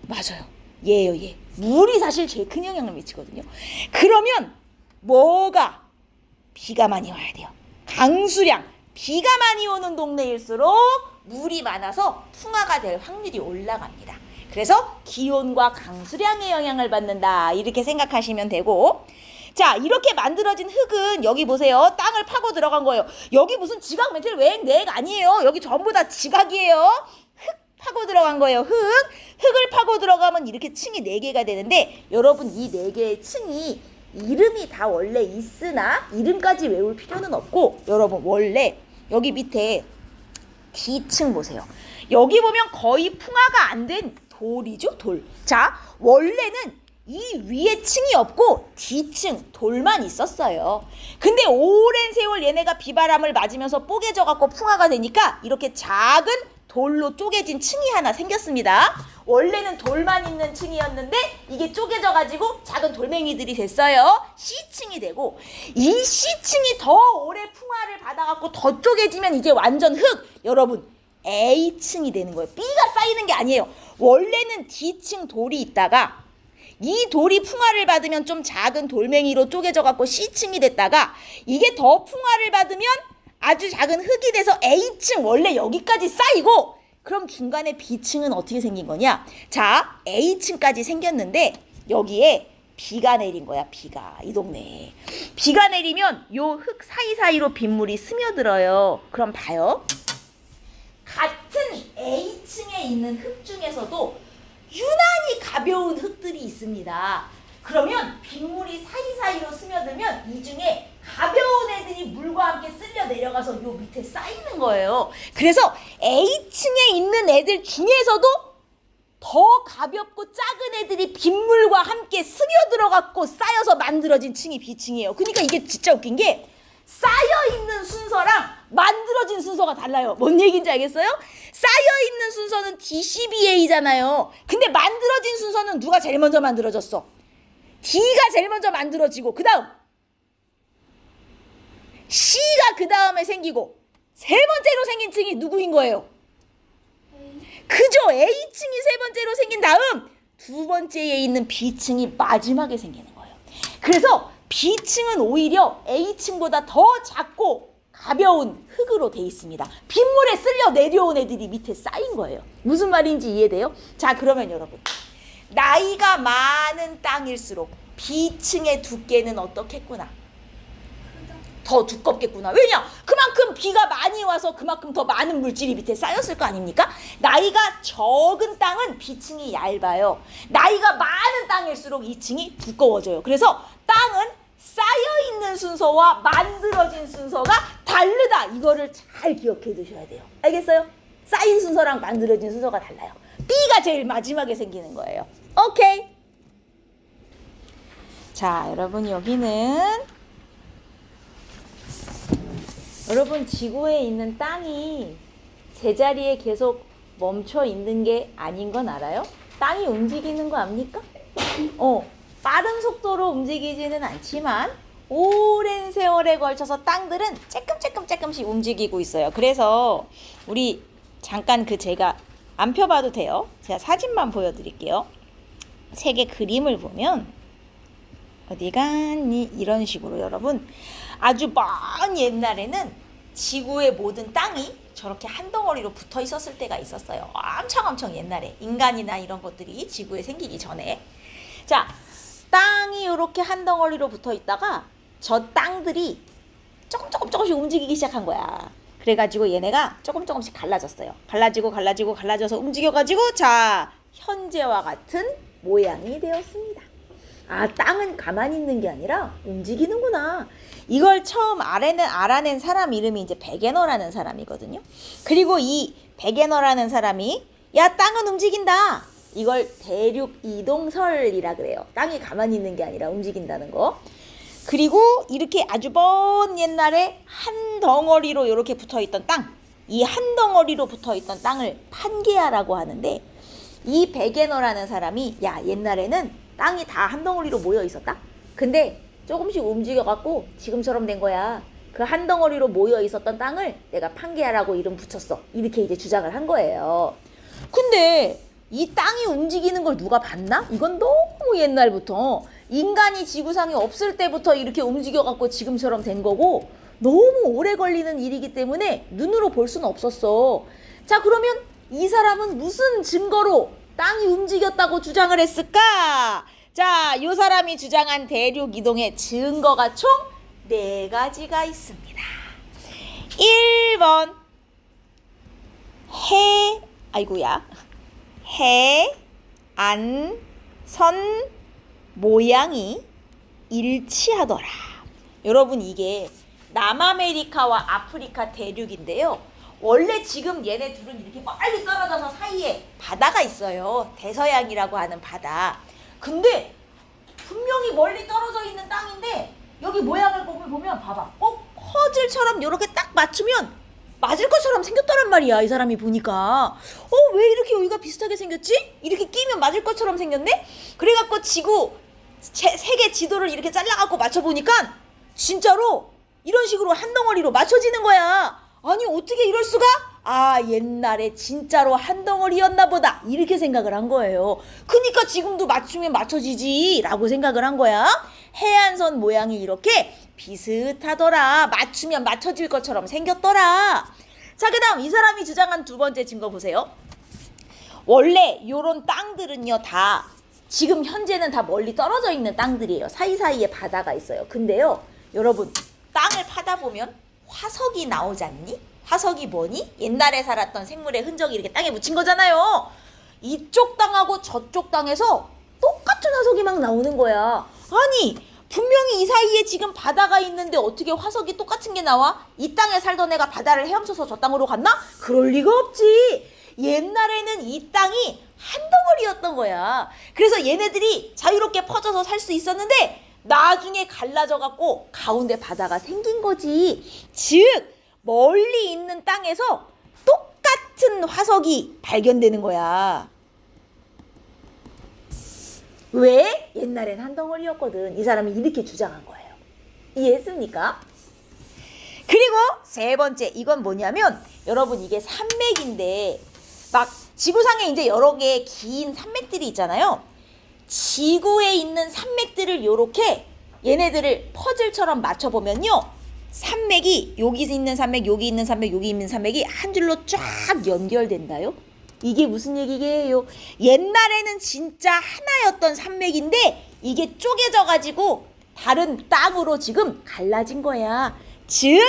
맞아요. 얘예요, 얘. 물이 사실 제일 큰 영향을 미치거든요. 그러면 뭐가? 비가 많이 와야 돼요. 강수량. 비가 많이 오는 동네일수록 물이 많아서 풍화가 될 확률이 올라갑니다. 그래서 기온과 강수량의 영향을 받는다 이렇게 생각하시면 되고, 자, 이렇게 만들어진 흙은 여기 보세요. 땅을 파고 들어간 거예요. 여기 무슨 지각 멘틀 외행 내액 아니에요. 여기 전부 다 지각이에요. 흙 파고 들어간 거예요. 흙을 파고 들어가면 이렇게 층이 4개가 되는데, 여러분 이 4개의 층이 이름이 다 원래 있으나 이름까지 외울 필요는 없고, 여러분 원래 여기 밑에 D층 보세요. 여기 보면 거의 풍화가 안 된 돌이죠, 돌. 자, 원래는 이 위에 층이 없고 뒤층 돌만 있었어요. 근데 오랜 세월 얘네가 비바람을 맞으면서 뽀개져 갖고 풍화가 되니까 이렇게 작은 돌로 쪼개진 층이 하나 생겼습니다. 원래는 돌만 있는 층이었는데 이게 쪼개져 가지고 작은 돌멩이들이 됐어요. C층이 되고, 이 C층이 더 오래 풍화를 받아 갖고 더 쪼개지면 이제 완전 흙, 여러분 A층이 되는 거예요. B가 쌓이는 게 아니에요. 원래는 D층 돌이 있다가 이 돌이 풍화를 받으면 좀 작은 돌멩이로 쪼개져 갖고 C층이 됐다가 이게 더 풍화를 받으면 아주 작은 흙이 돼서 A층, 원래 여기까지 쌓이고, 그럼 중간에 B층은 어떻게 생긴 거냐? 자, A층까지 생겼는데 여기에 비가 내린 거야. 비가 이 동네에 비가 내리면 요 흙 사이사이로 빗물이 스며들어요. 그럼 봐요. 같은 A층에 있는 흙 중에서도 유난히 가벼운 흙들이 있습니다. 그러면 빗물이 사이사이로 스며들면 이 중에 가벼운 애들이 물과 함께 쓸려 내려가서 요 밑에 쌓이는 거예요. 그래서 A층에 있는 애들 중에서도 더 가볍고 작은 애들이 빗물과 함께 스며들어갖고 쌓여서 만들어진 층이 B층이에요. 그러니까 이게 진짜 웃긴 게 쌓여있는 순서랑 만들어진 순서가 달라요. 뭔 얘기인지 알겠어요? 쌓여있는 순서는 DCBA잖아요. 근데 만들어진 순서는 누가 제일 먼저 만들어졌어? D가 제일 먼저 만들어지고 그 다음 C가 그 다음에 생기고 세 번째로 생긴 층이 누구인 거예요? 그죠? A층이 세 번째로 생긴 다음 두 번째에 있는 B층이 마지막에 생기는 거예요. 그래서 B층은 오히려 A층보다 더 작고 가벼운 흙으로 돼 있습니다. 빗물에 쓸려 내려온 애들이 밑에 쌓인 거예요. 무슨 말인지 이해돼요? 자, 그러면 여러분, 나이가 많은 땅일수록 B층의 두께는 어떻겠구나? 더 두껍겠구나. 왜냐? 그만큼 비가 많이 와서 그만큼 더 많은 물질이 밑에 쌓였을 거 아닙니까? 나이가 적은 땅은 B층이 얇아요. 나이가 많은 땅일수록 2층이 두꺼워져요. 그래서 땅은 쌓여있는 순서와 만들어진 순서가 다르다. 이거를 잘 기억해 두셔야 돼요. 알겠어요? 쌓인 순서랑 만들어진 순서가 달라요. B가 제일 마지막에 생기는 거예요. 오케이. 자, 여러분 여기는 여러분 지구에 있는 땅이 제자리에 계속 멈춰 있는 게 아닌 건 알아요? 땅이 움직이는 거 압니까? 빠른 속도로 움직이지는 않지만 오랜 세월에 걸쳐서 땅들은 조금씩 움직이고 있어요. 그래서 우리 잠깐 제가 안 펴봐도 돼요. 제가 사진만 보여드릴게요. 색의 그림을 보면 어디 갔니? 이런 식으로 여러분 아주 먼 옛날에는 지구의 모든 땅이 저렇게 한 덩어리로 붙어 있었을 때가 있었어요. 엄청 옛날에 인간이나 이런 것들이 지구에 생기기 전에. 자, 땅이 이렇게 한 덩어리로 붙어 있다가 저 땅들이 조금씩 움직이기 시작한 거야. 그래가지고 얘네가 조금씩 갈라졌어요. 갈라져서 움직여가지고 자, 현재와 같은 모양이 되었습니다. 아, 땅은 가만히 있는 게 아니라 움직이는구나. 이걸 처음 알아낸 사람 이름이 이제 베게너라는 사람이거든요. 그리고 이 베게너라는 사람이 야, 땅은 움직인다. 이걸 대륙 이동설이라 그래요. 땅이 가만히 있는 게 아니라 움직인다는 거. 그리고 이렇게 아주 먼 옛날에 한 덩어리로 이렇게 붙어있던 땅, 이 한 덩어리로 붙어있던 땅을 판게아라고 하는데, 이 베게너라는 사람이 야, 옛날에는 땅이 다 한 덩어리로 모여 있었다? 근데 조금씩 움직여갖고 지금처럼 된 거야. 그 한 덩어리로 모여 있었던 땅을 내가 판게아라고 이름 붙였어. 이렇게 이제 주장을 한 거예요. 근데 이 땅이 움직이는 걸 누가 봤나? 이건 너무 옛날부터 인간이 지구상에 없을 때부터 이렇게 움직여갖고 지금처럼 된 거고 너무 오래 걸리는 일이기 때문에 눈으로 볼 수는 없었어. 자, 그러면 이 사람은 무슨 증거로 땅이 움직였다고 주장을 했을까? 자, 이 사람이 주장한 대륙 이동의 증거가 총 4가지가 있습니다. 1번 해, 안, 선 모양이 일치하더라. 여러분, 이게 남아메리카와 아프리카 대륙인데요. 원래 지금 얘네 둘은 이렇게 멀리 떨어져서 사이에 바다가 있어요. 대서양이라고 하는 바다. 근데 분명히 멀리 떨어져 있는 땅인데 여기 모양을 보면 봐봐. 퍼즐처럼 이렇게 딱 맞추면 맞을 것처럼 생겼다란 말이야. 이 사람이 보니까. 왜 이렇게 여기가 비슷하게 생겼지? 이렇게 끼면 맞을 것처럼 생겼네? 그래갖고 지구 세계 지도를 이렇게 잘라갖고 맞춰보니까 진짜로 이런 식으로 한 덩어리로 맞춰지는 거야. 아니 어떻게 이럴 수가? 옛날에 진짜로 한 덩어리였나 보다 이렇게 생각을 한 거예요. 그러니까 지금도 맞추면 맞춰지지 라고 생각을 한 거야. 해안선 모양이 이렇게 비슷하더라. 맞추면 맞춰질 것처럼 생겼더라. 자, 그 다음 이 사람이 주장한 두 번째 증거 보세요. 원래 요런 땅들은요 다 지금 현재는 다 멀리 떨어져 있는 땅들이에요. 사이사이에 바다가 있어요. 근데요 여러분 땅을 파다 보면 화석이 나오지 않니? 화석이 뭐니? 옛날에 살았던 생물의 흔적이 이렇게 땅에 묻힌 거잖아요. 이쪽 땅하고 저쪽 땅에서 똑같은 화석이 막 나오는 거야. 아니 분명히 이 사이에 지금 바다가 있는데 어떻게 화석이 똑같은 게 나와? 이 땅에 살던 애가 바다를 헤엄쳐서 저 땅으로 갔나? 그럴 리가 없지. 옛날에는 이 땅이 한 덩어리였던 거야. 그래서 얘네들이 자유롭게 퍼져서 살 수 있었는데 나중에 갈라져 갖고 가운데 바다가 생긴 거지. 즉 멀리 있는 땅에서 똑같은 화석이 발견되는 거야. 왜? 옛날엔 한 덩어리였거든. 이 사람이 이렇게 주장한 거예요. 이해했습니까? 그리고 세 번째 이건 뭐냐면 여러분 이게 산맥인데 막 지구상에 이제 여러 개의 긴 산맥들이 있잖아요. 지구에 있는 산맥들을 요렇게 얘네들을 퍼즐처럼 맞춰보면요. 산맥이 여기 있는 산맥, 여기 있는 산맥, 여기 있는 산맥이 한 줄로 쫙 연결된다요. 이게 무슨 얘기예요? 옛날에는 진짜 하나였던 산맥인데 이게 쪼개져가지고 다른 땅으로 지금 갈라진 거야. 즉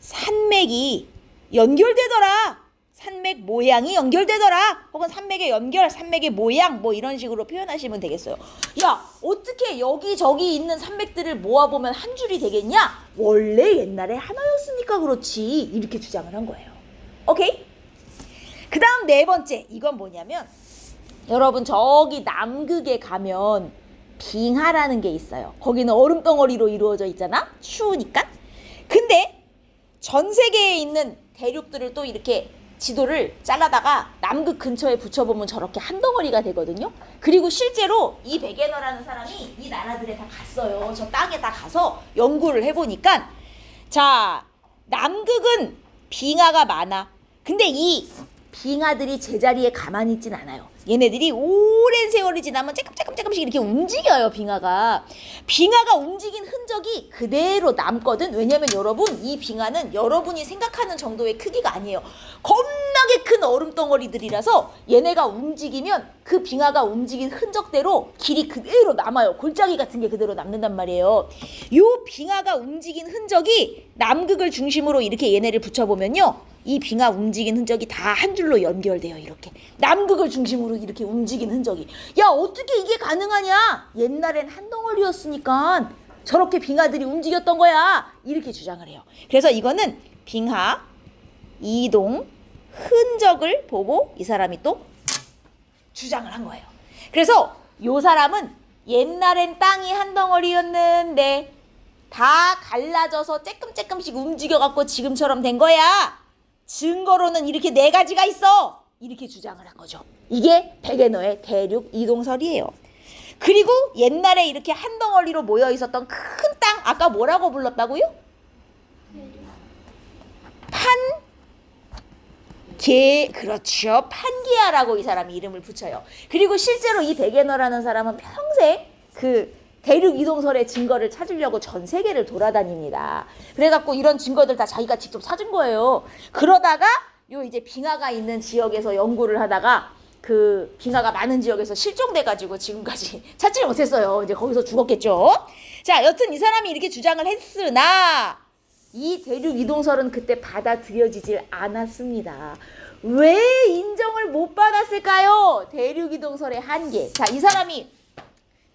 산맥이 연결되더라. 산맥 모양이 연결되더라. 혹은 산맥의 연결, 산맥의 모양 뭐 이런 식으로 표현하시면 되겠어요. 야 어떻게 여기저기 있는 산맥들을 모아보면 한 줄이 되겠냐? 원래 옛날에 하나였으니까 그렇지. 이렇게 주장을 한 거예요. 오케이? 그 다음 네 번째 이건 뭐냐면 여러분 저기 남극에 가면 빙하라는 게 있어요. 거기는 얼음덩어리로 이루어져 있잖아. 추우니까. 근데 전 세계에 있는 대륙들을 또 이렇게 지도를 잘라다가 남극 근처에 붙여보면 저렇게 한 덩어리가 되거든요. 그리고 실제로 이 베게너라는 사람이 이 나라들에 다 갔어요. 저 땅에 다 가서 연구를 해보니까 자 남극은 빙하가 많아. 근데 이 빙하들이 제자리에 가만히 있진 않아요. 얘네들이 오랜 세월이 지나면 조금씩 이렇게 움직여요. 빙하가 움직인 흔적이 그대로 남거든. 왜냐면 여러분 이 빙하는 여러분이 생각하는 정도의 크기가 아니에요. 겁나게 큰 얼음덩어리들이라서 얘네가 움직이면 그 빙하가 움직인 흔적대로 길이 그대로 남아요. 골짜기 같은 게 그대로 남는단 말이에요. 요 빙하가 움직인 흔적이 남극을 중심으로 이렇게 얘네를 붙여보면요. 이 빙하 움직인 흔적이 다 한 줄로 연결돼요. 이렇게 남극을 중심으로 이렇게 움직인 흔적이. 야 어떻게 이게 가능하냐? 옛날엔 한 덩어리였으니까 저렇게 빙하들이 움직였던 거야. 이렇게 주장을 해요. 그래서 이거는 빙하 이동 흔적을 보고 이 사람이 또 주장을 한 거예요. 그래서 요 사람은 옛날엔 땅이 한 덩어리였는데 다 갈라져서 조금씩 움직여갖고 지금처럼 된 거야. 증거로는 이렇게 네 가지가 있어. 이렇게 주장을 한 거죠. 이게 베게너의 대륙 이동설이에요. 그리고 옛날에 이렇게 한 덩어리로 모여 있었던 큰 땅 아까 뭐라고 불렀다고요? 그렇죠. 판기아라고 이 사람이 이름을 붙여요. 그리고 실제로 이 베게너라는 사람은 평생 그 대륙 이동설의 증거를 찾으려고 전 세계를 돌아다닙니다. 그래갖고 이런 증거들 다 자기가 직접 찾은 거예요. 그러다가 요 이제 빙하가 있는 지역에서 연구를 하다가 그 빙하가 많은 지역에서 실종돼가지고 지금까지 찾지 못했어요. 이제 거기서 죽었겠죠. 자, 여튼 이 사람이 이렇게 주장을 했으나 이 대륙 이동설은 그때 받아들여지질 않았습니다. 왜 인정을 못 받았을까요? 대륙 이동설의 한계. 자, 이 사람이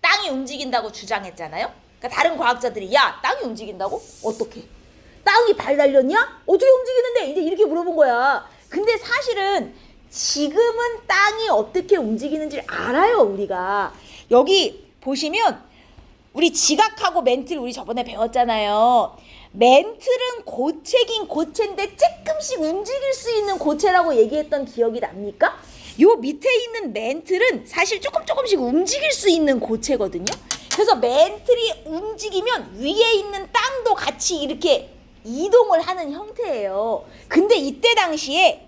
땅이 움직인다고 주장했잖아요. 그러니까 다른 과학자들이 야 땅이 움직인다고? 어떻게? 땅이 발 달렸냐? 어떻게 움직이는데? 이제 이렇게 물어본 거야. 근데 사실은 지금은 땅이 어떻게 움직이는지 알아요. 우리가 여기 보시면 우리 지각하고 멘틀 우리 저번에 배웠잖아요. 멘틀은 고체긴 고체인데 조금씩 움직일 수 있는 고체라고 얘기했던 기억이 납니까? 요 밑에 있는 멘틀은 사실 조금씩 움직일 수 있는 고체거든요. 그래서 멘틀이 움직이면 위에 있는 땅도 같이 이렇게 이동을 하는 형태예요. 근데 이때 당시에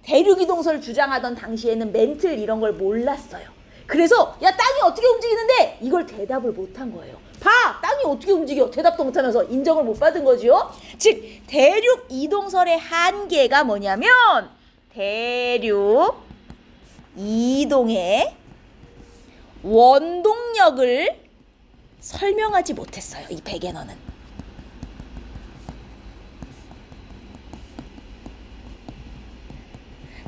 대륙이동설을 주장하던 당시에는 멘틀 이런 걸 몰랐어요. 그래서 야 땅이 어떻게 움직이는데 이걸 대답을 못한 거예요. 봐! 땅이 어떻게 움직여? 대답도 못하면서 인정을 못 받은 거죠. 즉 대륙이동설의 한계가 뭐냐면 대륙 이동의 원동력을 설명하지 못했어요. 이 베게너는.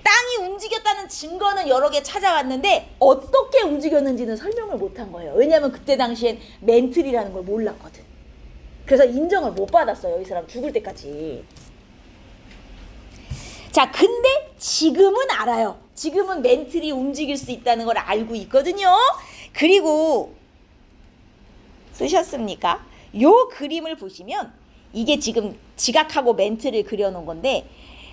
땅이 움직였다는 증거는 여러 개 찾아왔는데 어떻게 움직였는지는 설명을 못한 거예요. 왜냐하면 그때 당시엔 멘틀이라는 걸 몰랐거든. 그래서 인정을 못 받았어요. 이 사람 죽을 때까지. 자, 근데 지금은 알아요. 지금은 멘틀이 움직일 수 있다는 걸 알고 있거든요. 그리고 쓰셨습니까? 요 그림을 보시면 이게 지금 지각하고 멘틀을 그려놓은 건데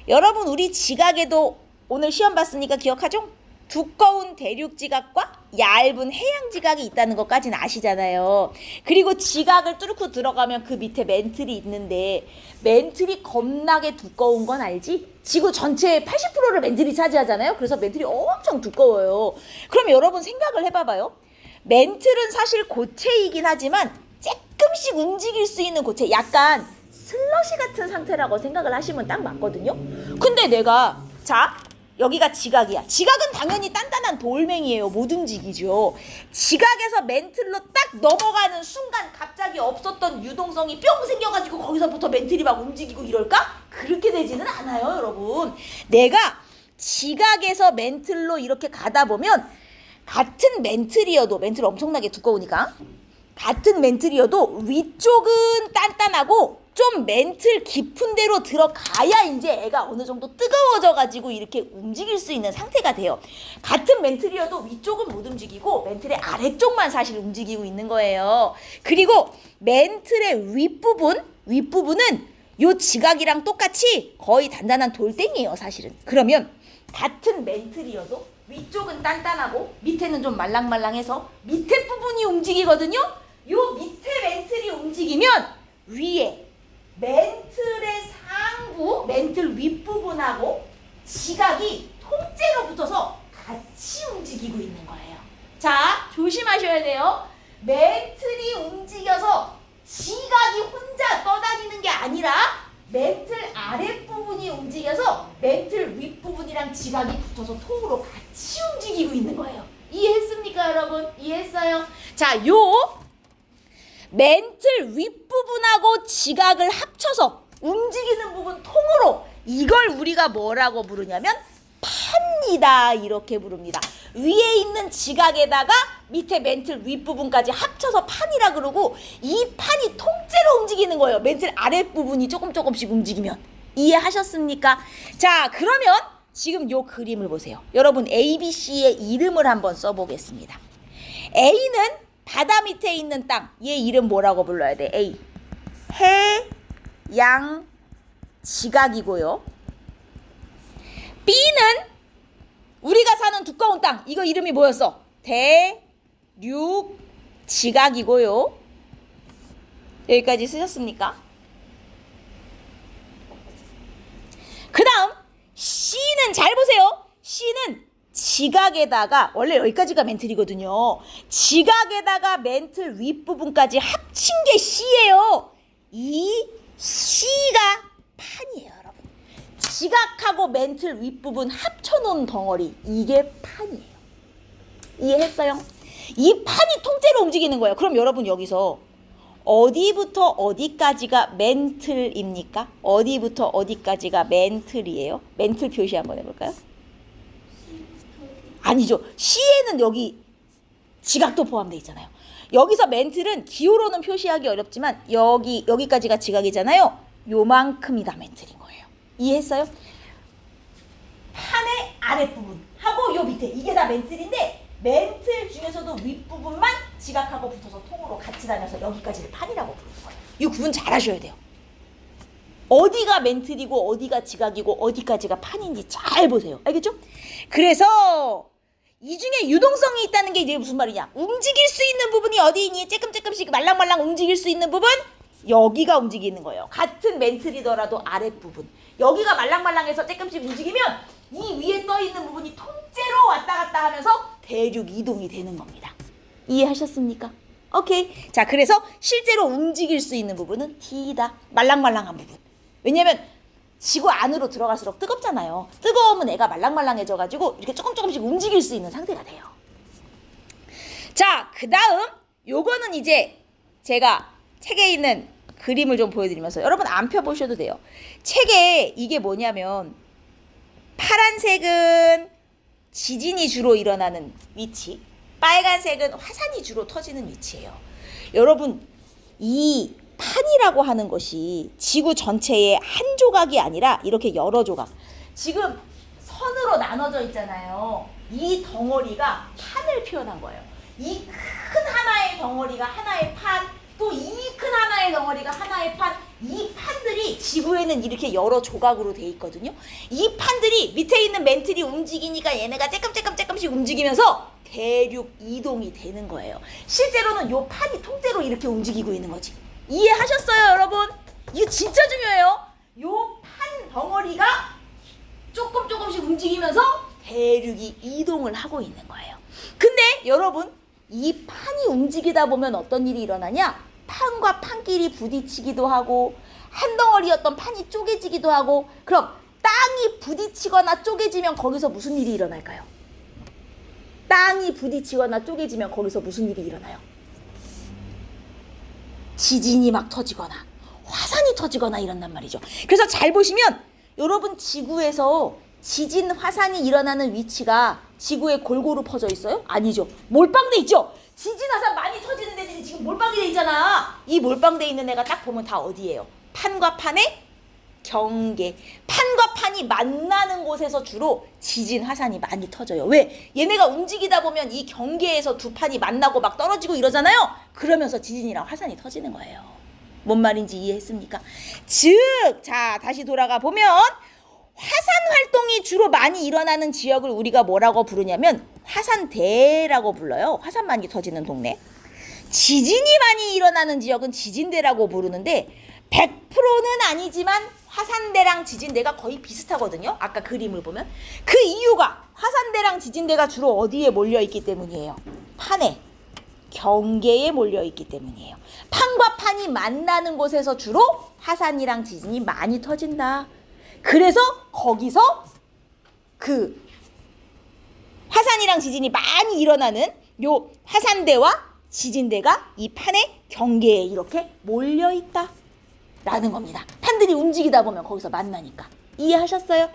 여러분 우리 지각에도 오늘 시험 봤으니까 기억하죠? 두꺼운 대륙 지각과 얇은 해양 지각이 있다는 것까지는 아시잖아요. 그리고 지각을 뚫고 들어가면 그 밑에 멘틀이 있는데 멘틀이 겁나게 두꺼운 건 알지? 지구 전체의 80%를 멘틀이 차지하잖아요. 그래서 멘틀이 엄청 두꺼워요. 그럼 여러분 생각을 해봐봐요. 멘틀은 사실 고체이긴 하지만 조금씩 움직일 수 있는 고체, 약간 슬러시 같은 상태라고 생각을 하시면 딱 맞거든요. 근데 내가 자 여기가 지각이야. 지각은 당연히 단단한 돌멩이에요. 못 움직이죠. 지각에서 멘틀로 딱 넘어가는 순간 갑자기 없었던 유동성이 뿅 생겨가지고 거기서부터 멘틀이 막 움직이고 이럴까? 그렇게 되지는 않아요, 여러분. 내가 지각에서 멘틀로 이렇게 가다 보면 같은 멘틀이어도, 멘틀 엄청나게 두꺼우니까 같은 멘틀이어도 위쪽은 단단하고 좀 멘틀 깊은 데로 들어가야 이제 애가 어느 정도 뜨거워져 가지고 이렇게 움직일 수 있는 상태가 돼요. 같은 멘틀이어도 위쪽은 못 움직이고 멘틀의 아래쪽만 사실 움직이고 있는 거예요. 그리고 멘틀의 윗부분은 요 지각이랑 똑같이 거의 단단한 돌덩이에요, 사실은. 그러면 같은 멘틀이어도 위쪽은 단단하고 밑에는 좀 말랑말랑해서 밑에 부분이 움직이거든요. 요 밑에 멘틀이 움직이면 위에 멘틀의 상부, 멘틀 윗부분하고 지각이 통째로 붙어서 같이 움직이고 있는 거예요. 자, 조심하셔야 돼요. 멘틀이 움직여서 지각이 혼자 떠다니는 게 아니라 멘틀 아랫부분이 움직여서 멘틀 윗부분이랑 지각이 붙어서 통으로 같이 움직이고 있는 거예요. 이해했습니까, 여러분? 이해했어요? 자, 요 멘틀 윗부분하고 지각을 합쳐서 움직이는 부분 통으로 이걸 우리가 뭐라고 부르냐면 판이다 이렇게 부릅니다. 위에 있는 지각에다가 밑에 멘틀 윗부분까지 합쳐서 판이라 그러고 이 판이 통째로 움직이는 거예요. 멘틀 아랫부분이 조금씩 움직이면. 이해하셨습니까? 자, 그러면 지금 요 그림을 보세요. 여러분 ABC의 이름을 한번 써보겠습니다. A는 바다 밑에 있는 땅, 얘 이름 뭐라고 불러야 돼? A. 해양 지각이고요. B는 우리가 사는 두꺼운 땅, 이거 이름이 뭐였어? 대륙 지각이고요. 여기까지 쓰셨습니까? 그 다음 C는 잘 보세요. C는 지각에다가 원래 여기까지가 멘틀이거든요. 지각에다가 멘틀 윗부분까지 합친 게 C예요. 이 C가 판이에요, 여러분. 지각하고 멘틀 윗부분 합쳐놓은 덩어리, 이게 판이에요. 이해했어요? 이 판이 통째로 움직이는 거예요. 그럼 여러분 여기서 어디부터 어디까지가 멘틀입니까? 어디부터 어디까지가 멘틀이에요? 멘틀 표시 한번 해볼까요? 아니죠. C에는 여기 지각도 포함되어 있잖아요. 여기서 멘틀은 기호로는 표시하기 어렵지만 여기까지가 지각이잖아요. 요만큼이 다 멘틀인 거예요. 이해했어요? 판의 아랫부분 하고 요 밑에 이게 다 멘틀인데 멘틀 중에서도 윗부분만 지각하고 붙어서 통으로 같이 다녀서 여기까지를 판이라고 부르는 거예요. 이 구분 잘 하셔야 돼요. 어디가 멘틀이고 어디가 지각이고 어디까지가 판인지 잘 보세요. 알겠죠? 그래서 이 중에 유동성이 있다는 게 이제 무슨 말이냐? 움직일 수 있는 부분이 어디 있니? 쬐끔쬐끔씩 말랑말랑 움직일 수 있는 부분? 여기가 움직이는 거예요. 같은 멘틀이더라도 아랫부분. 여기가 말랑말랑해서 조금씩 움직이면 이 위에 떠 있는 부분이 통째로 왔다 갔다 하면서 대륙 이동이 되는 겁니다. 이해하셨습니까? 오케이. 자, 그래서 실제로 움직일 수 있는 부분은 D다. 말랑말랑한 부분. 왜냐면 지구 안으로 들어갈수록 뜨겁잖아요. 뜨거우면 애가 말랑말랑해져가지고 이렇게 조금씩 움직일 수 있는 상태가 돼요. 자, 그 다음 요거는 이제 제가 책에 있는 그림을 좀 보여드리면서 여러분 안 펴보셔도 돼요. 책에 이게 뭐냐면 파란색은 지진이 주로 일어나는 위치, 빨간색은 화산이 주로 터지는 위치예요. 여러분 이 판이라고 하는 것이 지구 전체의 한 조각이 아니라 이렇게 여러 조각. 지금 선으로 나눠져 있잖아요. 이 덩어리가 판을 표현한 거예요. 이 큰 하나의 덩어리가 하나의 판, 또 이 큰 하나의 덩어리가 하나의 판, 이 판들이 지구에는 이렇게 여러 조각으로 돼 있거든요. 이 판들이 밑에 있는 멘틀이 움직이니까 얘네가 쬐끔씩 움직이면서 대륙 이동이 되는 거예요. 실제로는 요 판이 통째로 이렇게 움직이고 있는 거지. 이해하셨어요, 여러분? 이거 진짜 중요해요. 요 판 덩어리가 조금씩 움직이면서 대륙이 이동을 하고 있는 거예요. 근데 여러분, 이 판이 움직이다 보면 어떤 일이 일어나냐? 판과 판끼리 부딪히기도 하고 한 덩어리였던 판이 쪼개지기도 하고. 그럼 땅이 부딪히거나 쪼개지면 거기서 무슨 일이 일어날까요? 땅이 부딪히거나 쪼개지면 거기서 무슨 일이 일어나요? 지진이 막 터지거나 화산이 터지거나 이런단 말이죠. 그래서 잘 보시면 여러분 지구에서 지진, 화산이 일어나는 위치가 지구에 골고루 퍼져 있어요? 아니죠. 몰빵돼 있죠. 지진, 화산 많이 터지는 데들이 지금 몰빵이 돼 있잖아. 이 몰빵돼 있는 애가 딱 보면 다 어디예요? 판과 판의 경계. 판과 판이 만나는 곳에서 주로 지진, 화산이 많이 터져요. 왜? 얘네가 움직이다 보면 이 경계에서 두 판이 만나고 막 떨어지고 이러잖아요. 그러면서 지진이랑 화산이 터지는 거예요. 뭔 말인지 이해했습니까? 즉, 자, 다시 돌아가 보면 화산 활동이 주로 많이 일어나는 지역을 우리가 뭐라고 부르냐면 화산대라고 불러요. 화산 많이 터지는 동네. 지진이 많이 일어나는 지역은 지진대라고 부르는데 100%는 아니지만 화산대랑 지진대가 거의 비슷하거든요. 아까 그림을 보면. 그 이유가 화산대랑 지진대가 주로 어디에 몰려있기 때문이에요. 판에, 경계에 몰려있기 때문이에요. 판과 판이 만나는 곳에서 주로 화산이랑 지진이 많이 터진다. 그래서 거기서 그 화산이랑 지진이 많이 일어나는 요 화산대와 지진대가 이 판의 경계에 이렇게 몰려있다 라는 겁니다. 판들이 움직이다 보면 거기서 만나니까. 이해하셨어요?